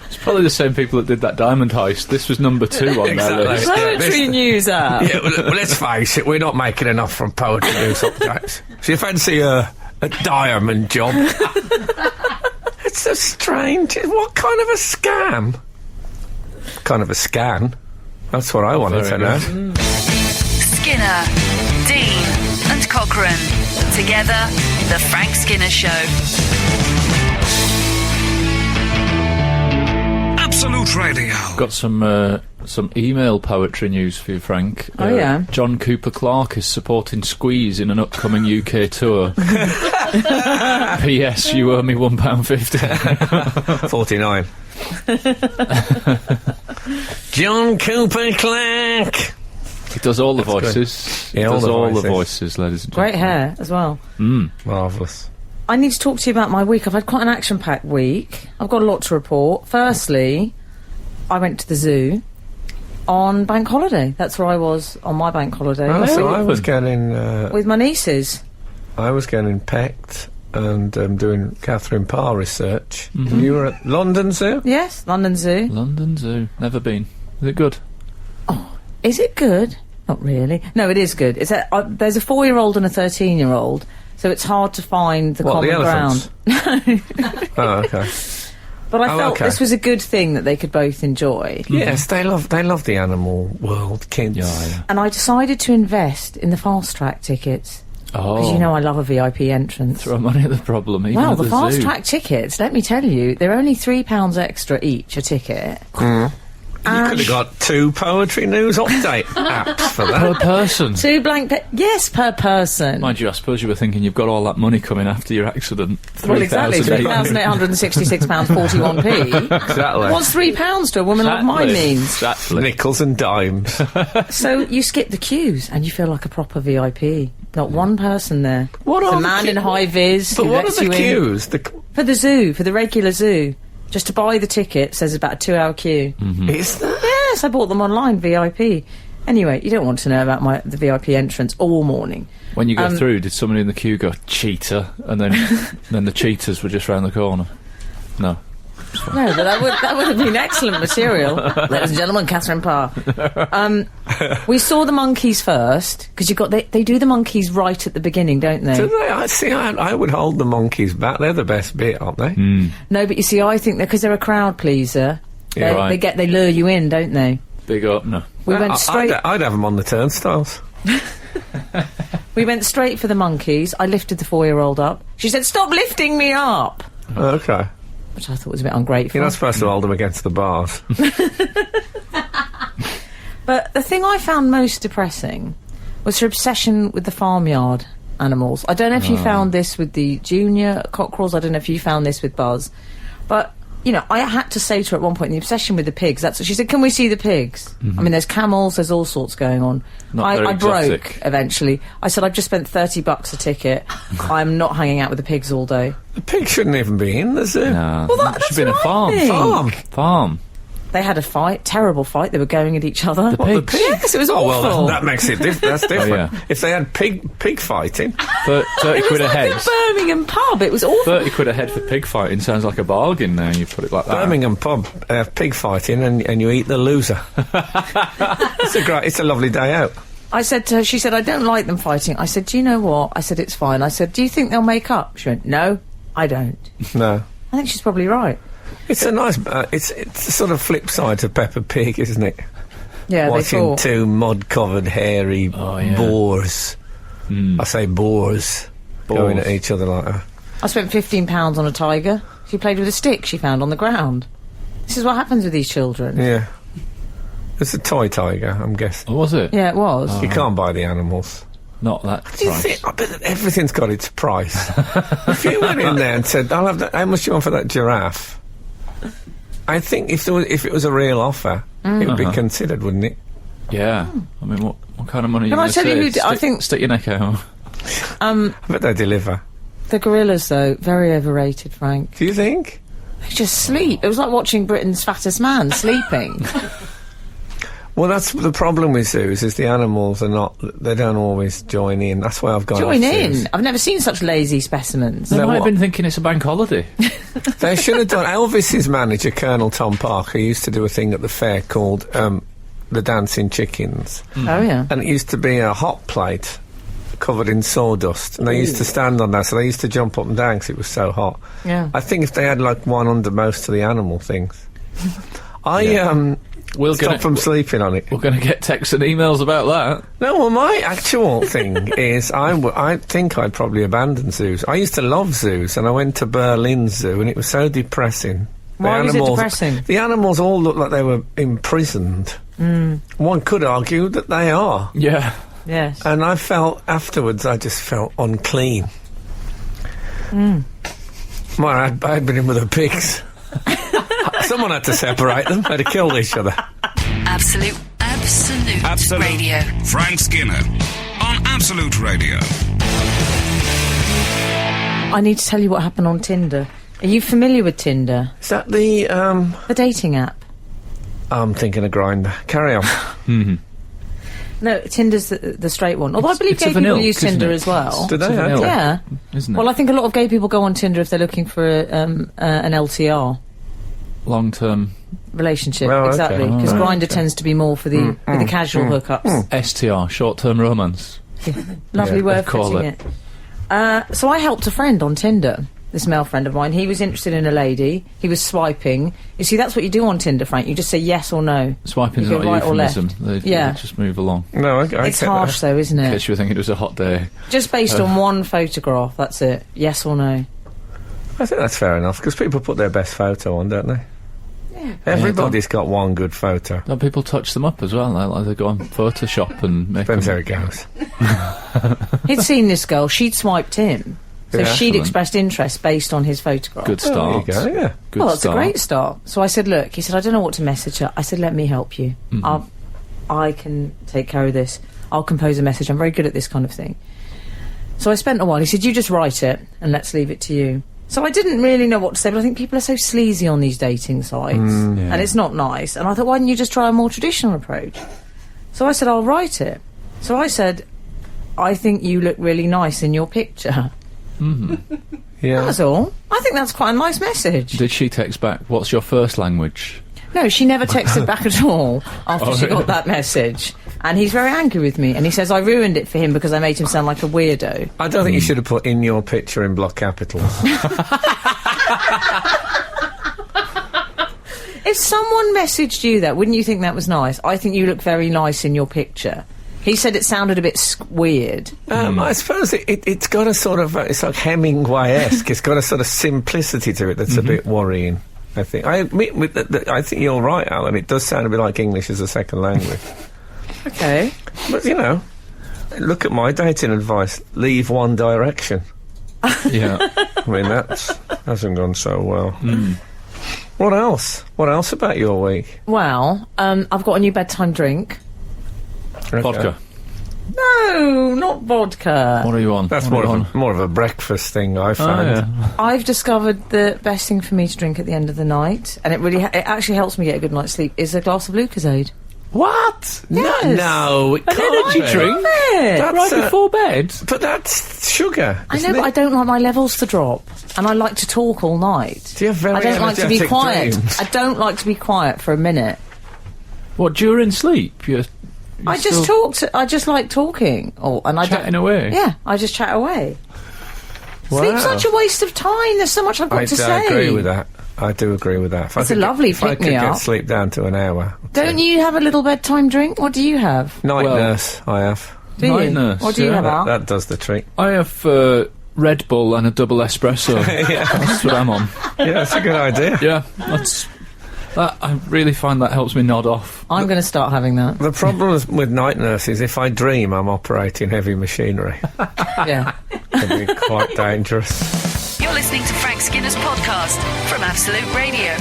It's probably the same people that did that diamond heist. This was number 2 on their list. Poetry news app. Yeah, well, let's face it, we're not making enough from poetry news updates. So you fancy a diamond job? It's a strange... What kind of a scam? Kind of a scan. That's what I wanted to know. Skinner, Dean and Cochrane. Together, The Frank Skinner Show. Absolute Radio. Got some email poetry news for you, Frank. Oh, yeah. John Cooper Clarke is supporting Squeeze in an upcoming UK tour. P.S. You owe me £1.50. 49. John Cooper Clarke. He does all the voices. Yeah, He all does the all the voices. voices, ladies and Great gentlemen. hair as well. Marvellous. I need to talk to you about my week. I've had quite an action-packed week. I've got a lot to report. Firstly, I went to the zoo on bank holiday. That's where I was on my bank holiday. Oh, so I open. was getting... With my nieces. I was getting pecked and doing Catherine Parr research. And you were at London Zoo? Yes, London Zoo. London Zoo. Never been. Is it good? Is it good? Not really. No, it is good. It's there's a 4-year-old and a 13-year-old, so it's hard to find the What, the common ground. elephants? Oh, okay. But I Oh, felt okay. this was a good thing that they could both enjoy. Yes, they love the animal world, kids. Yeah. And I decided to invest in the fast track tickets. Oh. Because you know I love a VIP entrance. Throw money at the problem. Even Well, at the fast zoo. track tickets, let me tell you, they're only £3 extra each a ticket. You could have got 2 poetry news update apps for Per that. person. 2 blank... yes, per person. Mind you, I suppose you were thinking you've got all that money coming after your accident. Well, exactly, £3,866.41p. Exactly. What's £3 to a woman of my means? Exactly. Nickels and dimes. So you skip the queues and you feel like a proper VIP. Not one person there. What the are the man que- in high vis But who what lets are you the in. queues? For the zoo, for the regular zoo. Just to buy the tickets, there's about a 2-hour queue. Is there? Yes, I bought them online, VIP. Anyway, you don't want to know about the VIP entrance all morning. When you go through, did somebody in the queue go, cheater? And then then the cheaters were just round the corner? No. No, but that would have been excellent material. Ladies and gentlemen, Catherine Parr. We saw the monkeys first, because they do the monkeys right at the beginning, don't they? Do they? I would hold the monkeys back. They're the best bit, aren't they? No, but you see, I think because they're a crowd pleaser, Yeah, right. they lure you in, don't they? Big up, no. We went straight. I'd have them on the turnstiles. We went straight for the monkeys. I lifted the 4-year-old up. She said, "Stop lifting me up," Okay. which I thought was a bit ungrateful. You're not supposed to hold them against the bars. But the thing I found most depressing was her obsession with the farmyard animals. I don't know if you found this with the junior cockerels. I don't know if you found this with Buzz. But, you know, I had to say to her at one point, the obsession with the pigs. That's what she said, "Can we see the pigs?" I mean, there's camels, there's all sorts going on. Not very I broke, exotic. eventually. I said, "I've just spent $30 a ticket. I'm not hanging out with the pigs all day." The pigs shouldn't even be in the zoo. No, Well, that should be in a that's what I farm. think. Farm. They had a fight, terrible fight. They were going at each other. The pigs? Yes, it was Oh, awful. well, that makes it that's different. yeah. If they had pig fighting, 30 It quid was a like head. a Birmingham pub. It was awful. 30 quid a head for pig fighting sounds like a bargain now, you put it like that. Birmingham pub have pig fighting, and you eat the loser. It's a lovely day out. I said to her, she said, "I don't like them fighting." I said, "Do you know what?" I said, "It's fine." I said, "Do you think they'll make up?" She went, "No, I don't." No. I think she's probably right. It's a nice. It's the sort of flip side to Peppa Pig, isn't it? Yeah, Watching they fought. 2 mud-covered, hairy yeah. boars. I say boars. Going Boars. at each other like that. I spent £15 on a tiger. She played with a stick she found on the ground. This is what happens with these children. Yeah. It's a toy tiger, I'm guessing. Oh, was it? Yeah, it was. You can't buy the animals. Not that Do you price. think? I bet everything's got its price. If you went in there and said, "I'll have that," how much do you want for that giraffe? I think if it was a real offer, it would be considered, wouldn't it? Yeah. I mean, what kind of money Can are I you tell gonna you save? who I think- Stick your neck out. I bet they deliver. The gorillas, though, very overrated, Frank. Do you think? They just sleep. It was like watching Britain's fattest man sleeping. Well, that's the problem with zoos, is the animals are not, they don't always join in. That's why I've gone Join off in? zoos. I've never seen such lazy specimens. They No, might have what? been thinking it's a bank holiday. They should have done. Elvis's manager, Colonel Tom Parker, used to do a thing at the fair called the Dancing Chickens. Oh, yeah. And it used to be a hot plate covered in sawdust. And they used to stand on that, so they used to jump up and down because it was so hot. Yeah. I think if they had, like, one under most of the animal things. We're Stop gonna- from sleeping on it. We're going to get texts and emails about that. No, well, my actual thing is I think I'd probably abandon zoos. I used to love zoos, and I went to Berlin Zoo, and it was so depressing. Why was it depressing? The animals all looked like they were imprisoned. One could argue that they are. Yeah. Yes. And I felt, afterwards, I just felt unclean. Well, I'd been in with the pigs. Someone had to separate them. They'd have killed each other. Absolute Radio. Frank Skinner on Absolute Radio. I need to tell you what happened on Tinder. Are you familiar with Tinder? Is that the, The dating app? I'm thinking of Grindr. Carry on. No, Tinder's the straight one. Although I believe it's a gay people vanilla, use isn't Tinder it? as well. Do they? It's a vanilla, Yeah. isn't it? Well, I think a lot of gay people go on Tinder if they're looking for an LTR Long-term relationship. Oh, okay. Exactly, because Oh, Grindr tends to be more for the with the casual hookups. STR, short-term romance. Lovely Yeah, way they of call putting it. So I helped a friend on Tinder. This male friend of mine. He was interested in a lady. He was swiping. You see, that's what you do on Tinder, Frank. You just say yes or no. Swiping's You go not a right or eufemism. They Yeah. just move along. No, I It's get harsh, that. though, isn't In it? case you were thinking it was a hot day. Just based on one photograph. That's it. Yes or no. I think that's fair enough, because people put their best photo on, don't they? Yeah. Everybody's got one good photo. Don't people touch them up as well? Like they go on Photoshop and make Depends how them... it goes. He'd seen this girl. She'd swiped him. So Yeah. she'd Excellent. expressed interest based on his photograph. Good Oh, start. there you go, yeah. Good Well, that's start. a great start. So I said, look, he said, I don't know what to message her. I said, let me help you. I can take care of this. I'll compose a message. I'm very good at this kind of thing. So I spent a while. He said, you just write it and let's leave it to you. So I didn't really know what to say, but I think people are so sleazy on these dating sites. Yeah. And it's not nice. And I thought, why didn't you just try a more traditional approach? So I said, I'll write it. So I said, I think you look really nice in your picture. Yeah. That's all. I think that's quite a nice message. Did she text back, what's your first language? No, she never texted back at all after she got that message. And he's very angry with me. And he says I ruined it for him because I made him sound like a weirdo. I don't think you should have put in your picture in block capitals. If someone messaged you that, wouldn't you think that was nice? I think you look very nice in your picture. He said it sounded a bit weird. I suppose it's got a sort of, it's like Hemingway-esque. It's got a sort of simplicity to it that's a bit worrying, I think. I admit that I think you're right, Alan. It does sound a bit like English as a second language. Okay. But, you know, look at my dating advice. Leave One Direction. Yeah. I mean, that hasn't gone so well. What else? What else about your week? Well, I've got a new bedtime drink. Okay. Vodka. No, not vodka. What are you on? That's What are you more of a breakfast thing, I Oh, found. yeah. I've discovered the best thing for me to drink at the end of the night, and it really it actually helps me get a good night's sleep, is a glass of Lucozade. What? Yes. No, it An can't energy be. drink? That's, Right before bed? But that's sugar. I know, isn't but I it? don't like my levels to drop, and I like to talk all night. Do you have very I don't like to be energetic quiet. dreams? I don't like to be quiet for a minute. What, during sleep? You're I just still talk. I just like talking, and I chatting don't. away? Yeah, I just chat away. Wow. Sleep's such a waste of time. There's so much I've got to say. I agree with that. I do agree with that. If I It's a could lovely if I could pick-me-up. get sleep down to an hour. Don't you have a little bedtime drink? What do you have? Night Well- nurse, I have. Do you? Night nurse, What do you yeah. have? That, Al? that does the trick. I have Red Bull and a double espresso. That's what I'm on. Yeah, that's a good idea. Yeah, I really find that helps me nod off. I'm going to start having that. The problem with night nurse is if I dream I'm operating heavy machinery. Yeah. It'd be quite dangerous. You're listening to Frank Skinner's podcast from Absolute Radio.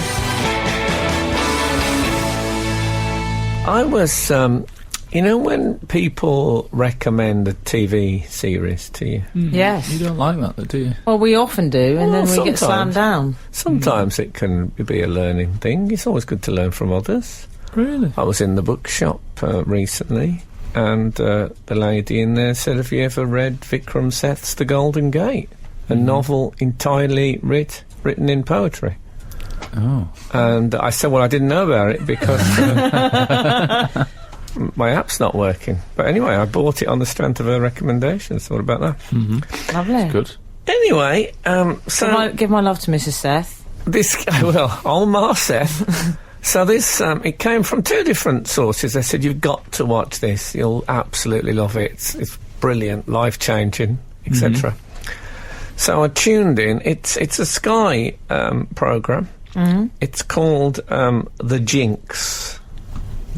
I was, you know, when people recommend a TV series to you, Yes. You don't like that, do you? Well, we often do, and Well, then we get sometimes. slammed down. sometimes it can be a learning thing. It's always good to learn from others. Really? I was in the bookshop recently, and the lady in there said, "Have you ever read Vikram Seth's The Golden Gate?" A novel entirely written in poetry. Oh. And I said, well, I didn't know about it because my app's not working. But anyway, I bought it on the strength of her recommendations. What about that? Lovely. Good. Anyway, so... Give my love to Mrs. Seth. This, well, old Ma Seth. So this, it came from two different sources. They said, you've got to watch this. You'll absolutely love it. It's brilliant, life-changing, etc. So I tuned in. It's a Sky programme. It's called The Jinx.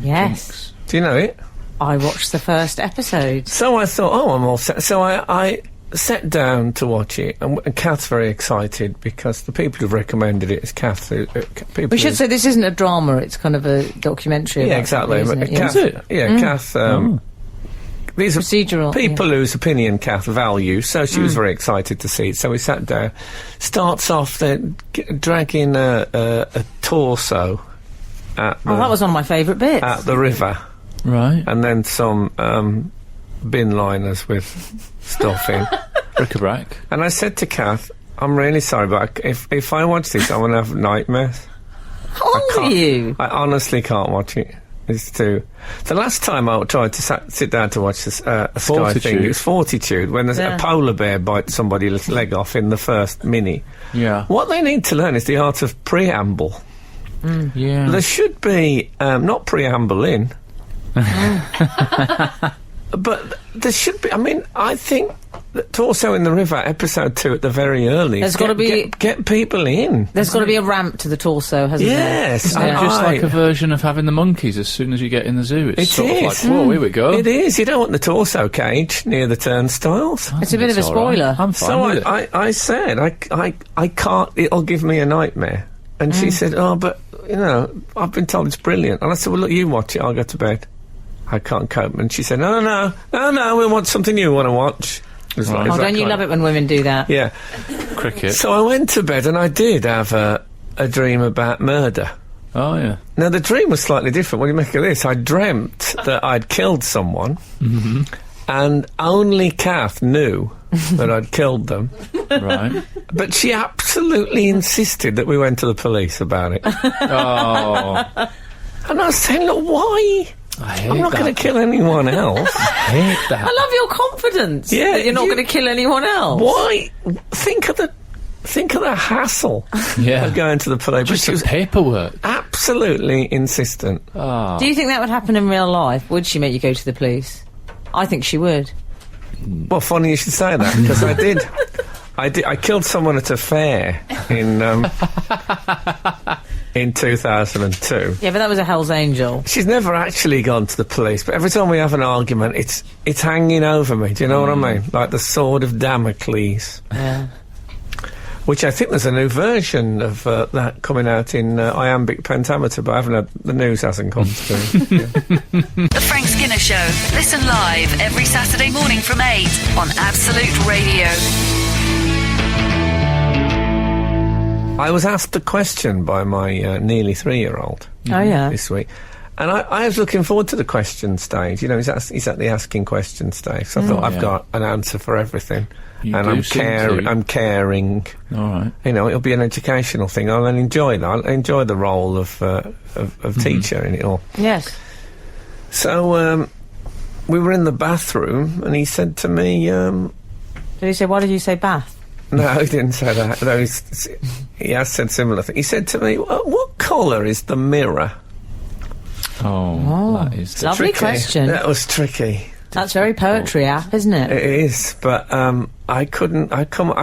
Yes. Do you know it? I watched the first episode. So I thought, oh, I'm all set. So I sat down to watch it, and Kath's very excited because the people who've recommended it is Kath. We should say this isn't a drama, it's kind of a documentary. Yeah, about exactly. something, isn't it? Kath, Is it? Yeah, Kath... These are Procedural, people whose opinion Kath values, so she was very excited to see it. So we sat down. Starts off then dragging a torso at the, that was one of my favourite bits. at the river, Right. and then some bin liners with stuff in. Bric-a-brac. And I said to Kath, I'm really sorry, but if I watch this, I'm going to have nightmares. How old are you? I honestly can't watch it. It's too... The last time I tried to sit down to watch this, a Sky thing, it was Fortitude, when there's a polar bear bites somebody's leg off in the first mini. Yeah. What they need to learn is the art of preamble. Yeah. There should be, not preamble in, but there should be, I mean, I think that also in the river, episode 2 at the very early, There's gotta be- get people in. There's got to be a ramp to the torso, hasn't Yes, there? and Just like a version of having the monkeys as soon as you get in the zoo. It's It sort is. of like, whoa, here we go. It is. You don't want the torso cage near the turnstiles. It's a bit of a It's all right. spoiler. I'm fine So with it. I said, I can't, it'll give me a nightmare. And she said, oh, but, you know, I've been told it's brilliant. And I said, well, look, you watch it, I'll go to bed. I can't cope. And she said, no, we want something you want to watch. It was like, Oh, don't you love it when women do that? Yeah. Cricket. So I went to bed and I did have a dream about murder. Oh, yeah. Now, the dream was slightly different. What do you make of this? I dreamt that I'd killed someone, and only Kath knew that I'd killed them. Right. But she absolutely insisted that we went to the police about it. Oh. And I was saying, look, why? I hate I'm not that. going to kill anyone else. I hate that. I love your confidence. Yeah, that you're not you- going to kill anyone else. Why? Think of the hassle Yeah. of going to the police. But Just she the was paperwork. absolutely insistent. Do you think that would happen in real life? Would she make you go to the police? I think she would. Well, funny you should say that, because I did. I killed someone at a fair in 2002. Yeah, but that was a Hell's Angel. She's never actually gone to the police, but every time we have an argument, it's hanging over me. Do you know what I mean? Like the sword of Damocles. Yeah. Which I think there's a new version of that coming out in iambic pentameter, but I haven't had, the news hasn't come through. The Frank Skinner Show. Listen live every Saturday morning from 8 on Absolute Radio. I was asked a question by my nearly 3-year-old Oh, yeah. this week. And I was looking forward to the question stage. You know, he's at the asking question stage. So I thought, I've got an answer for everything. You and do I'm seem to. I'm caring. All right. You know, it'll be an educational thing. I'll enjoy that. I'll enjoy the role of teacher in it all. Yes. So we were in the bathroom, and he said to me, Did he say, why did you say bath? no, he didn't say that. No, he has said similar thing. He said to me, what colour is the mirror? Oh, that is Lovely Tricky. question. That was tricky. That's very poetry app, isn't it? It is, but I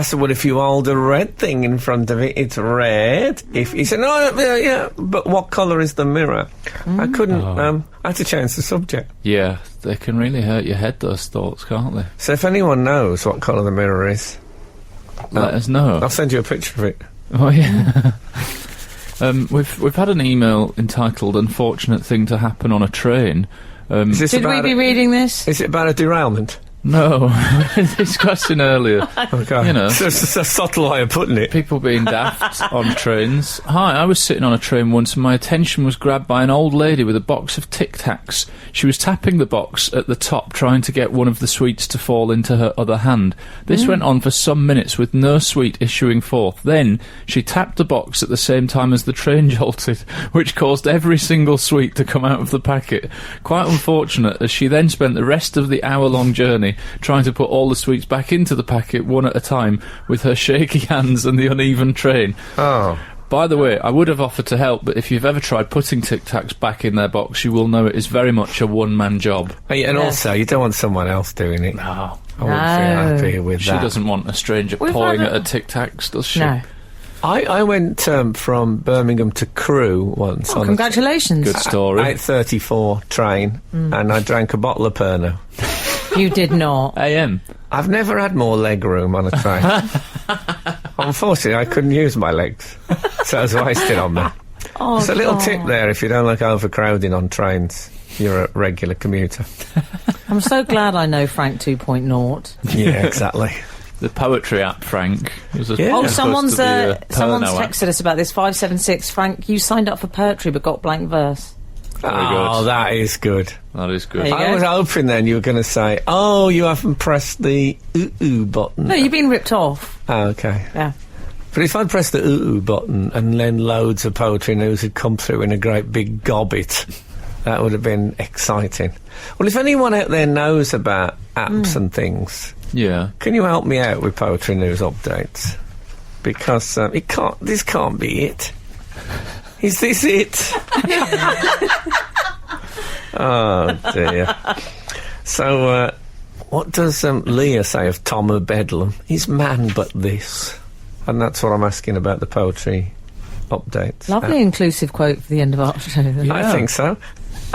said, well, if you hold a red thing in front of it, it's red. If he said, no, yeah, but what colour is the mirror? I couldn't. I had to change the subject. Yeah, they can really hurt your head, those thoughts, can't they? So if anyone knows what colour the mirror is, Let us know. I'll send you a picture of it. Oh, yeah. We've had an email entitled "Unfortunate Thing to Happen on a Train." Is this Should we about be reading this? Is it about a derailment? No, this question earlier. Okay. You know. It's a subtle way of putting it. People being daft on trains. Hi, I was sitting on a train once and my attention was grabbed by an old lady with a box of Tic Tacs. She was tapping the box at the top, trying to get one of the sweets to fall into her other hand. This went on for some minutes with no sweet issuing forth. Then she tapped the box at the same time as the train jolted, which caused every single sweet to come out of the packet. Quite unfortunate, as she then spent the rest of the hour-long journey trying to put all the sweets back into the packet one at a time with her shaky hands and the uneven train. Oh. By the way, I would have offered to help, but if you've ever tried putting Tic Tacs back in their box, you will know it is very much a one-man job. And also, you don't want someone else doing it. No. I wouldn't feel happy with She that. doesn't want a stranger pawing at her Tic Tacs, does she? No. I went from Birmingham to Crewe once. Oh, on congratulations. Good story. 8:34 train, and I drank a bottle of Pernod. You did not. AM. I've never had more leg room on a train. Unfortunately, I couldn't use my legs, so it was wasted on me. Oh, It's a little God. tip there if you don't like overcrowding on trains. You're a regular commuter. I'm so glad I know Frank 2.0. Yeah, exactly. The poetry app, Frank. Was Yeah. Oh, It's someone's Perno app. texted us about this. 576. Frank, you signed up for poetry but got blank verse. Very Oh, good. that is good. That is good. There you I go. was hoping then you were going to say, oh, you haven't pressed the ooh button. No, you've been ripped off. Oh, okay. Yeah. But if I'd pressed the ooh button and then loads of poetry news had come through in a great big gobbit, that would have been exciting. Well, if anyone out there knows about apps and things, Yeah. can you help me out with poetry news updates? Because this can't be it. Is this it? Oh dear. So, what does Leah say of Tom of Bedlam? He's man but this. And that's what I'm asking about the poetry updates. Lovely inclusive quote for the end of our show. I think so.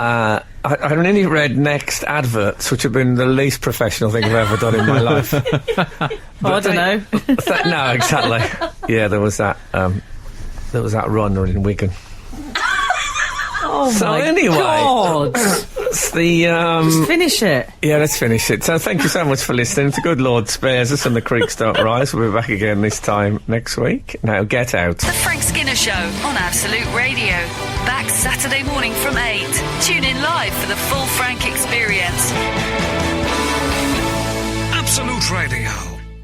I nearly read next adverts, which have been the least professional thing I've ever done in my life. I don't know. No, exactly. Yeah, there was that runner in Wigan. Oh So my anyway, God. it's the Just finish it. yeah, let's finish it. So thank you so much for listening. The good Lord spares us and the creeks don't rise. We'll be back again this time next week. Now get out. The Frank Skinner Show on Absolute Radio. Back Saturday morning from 8. Tune in live for the full Frank experience. Absolute Radio.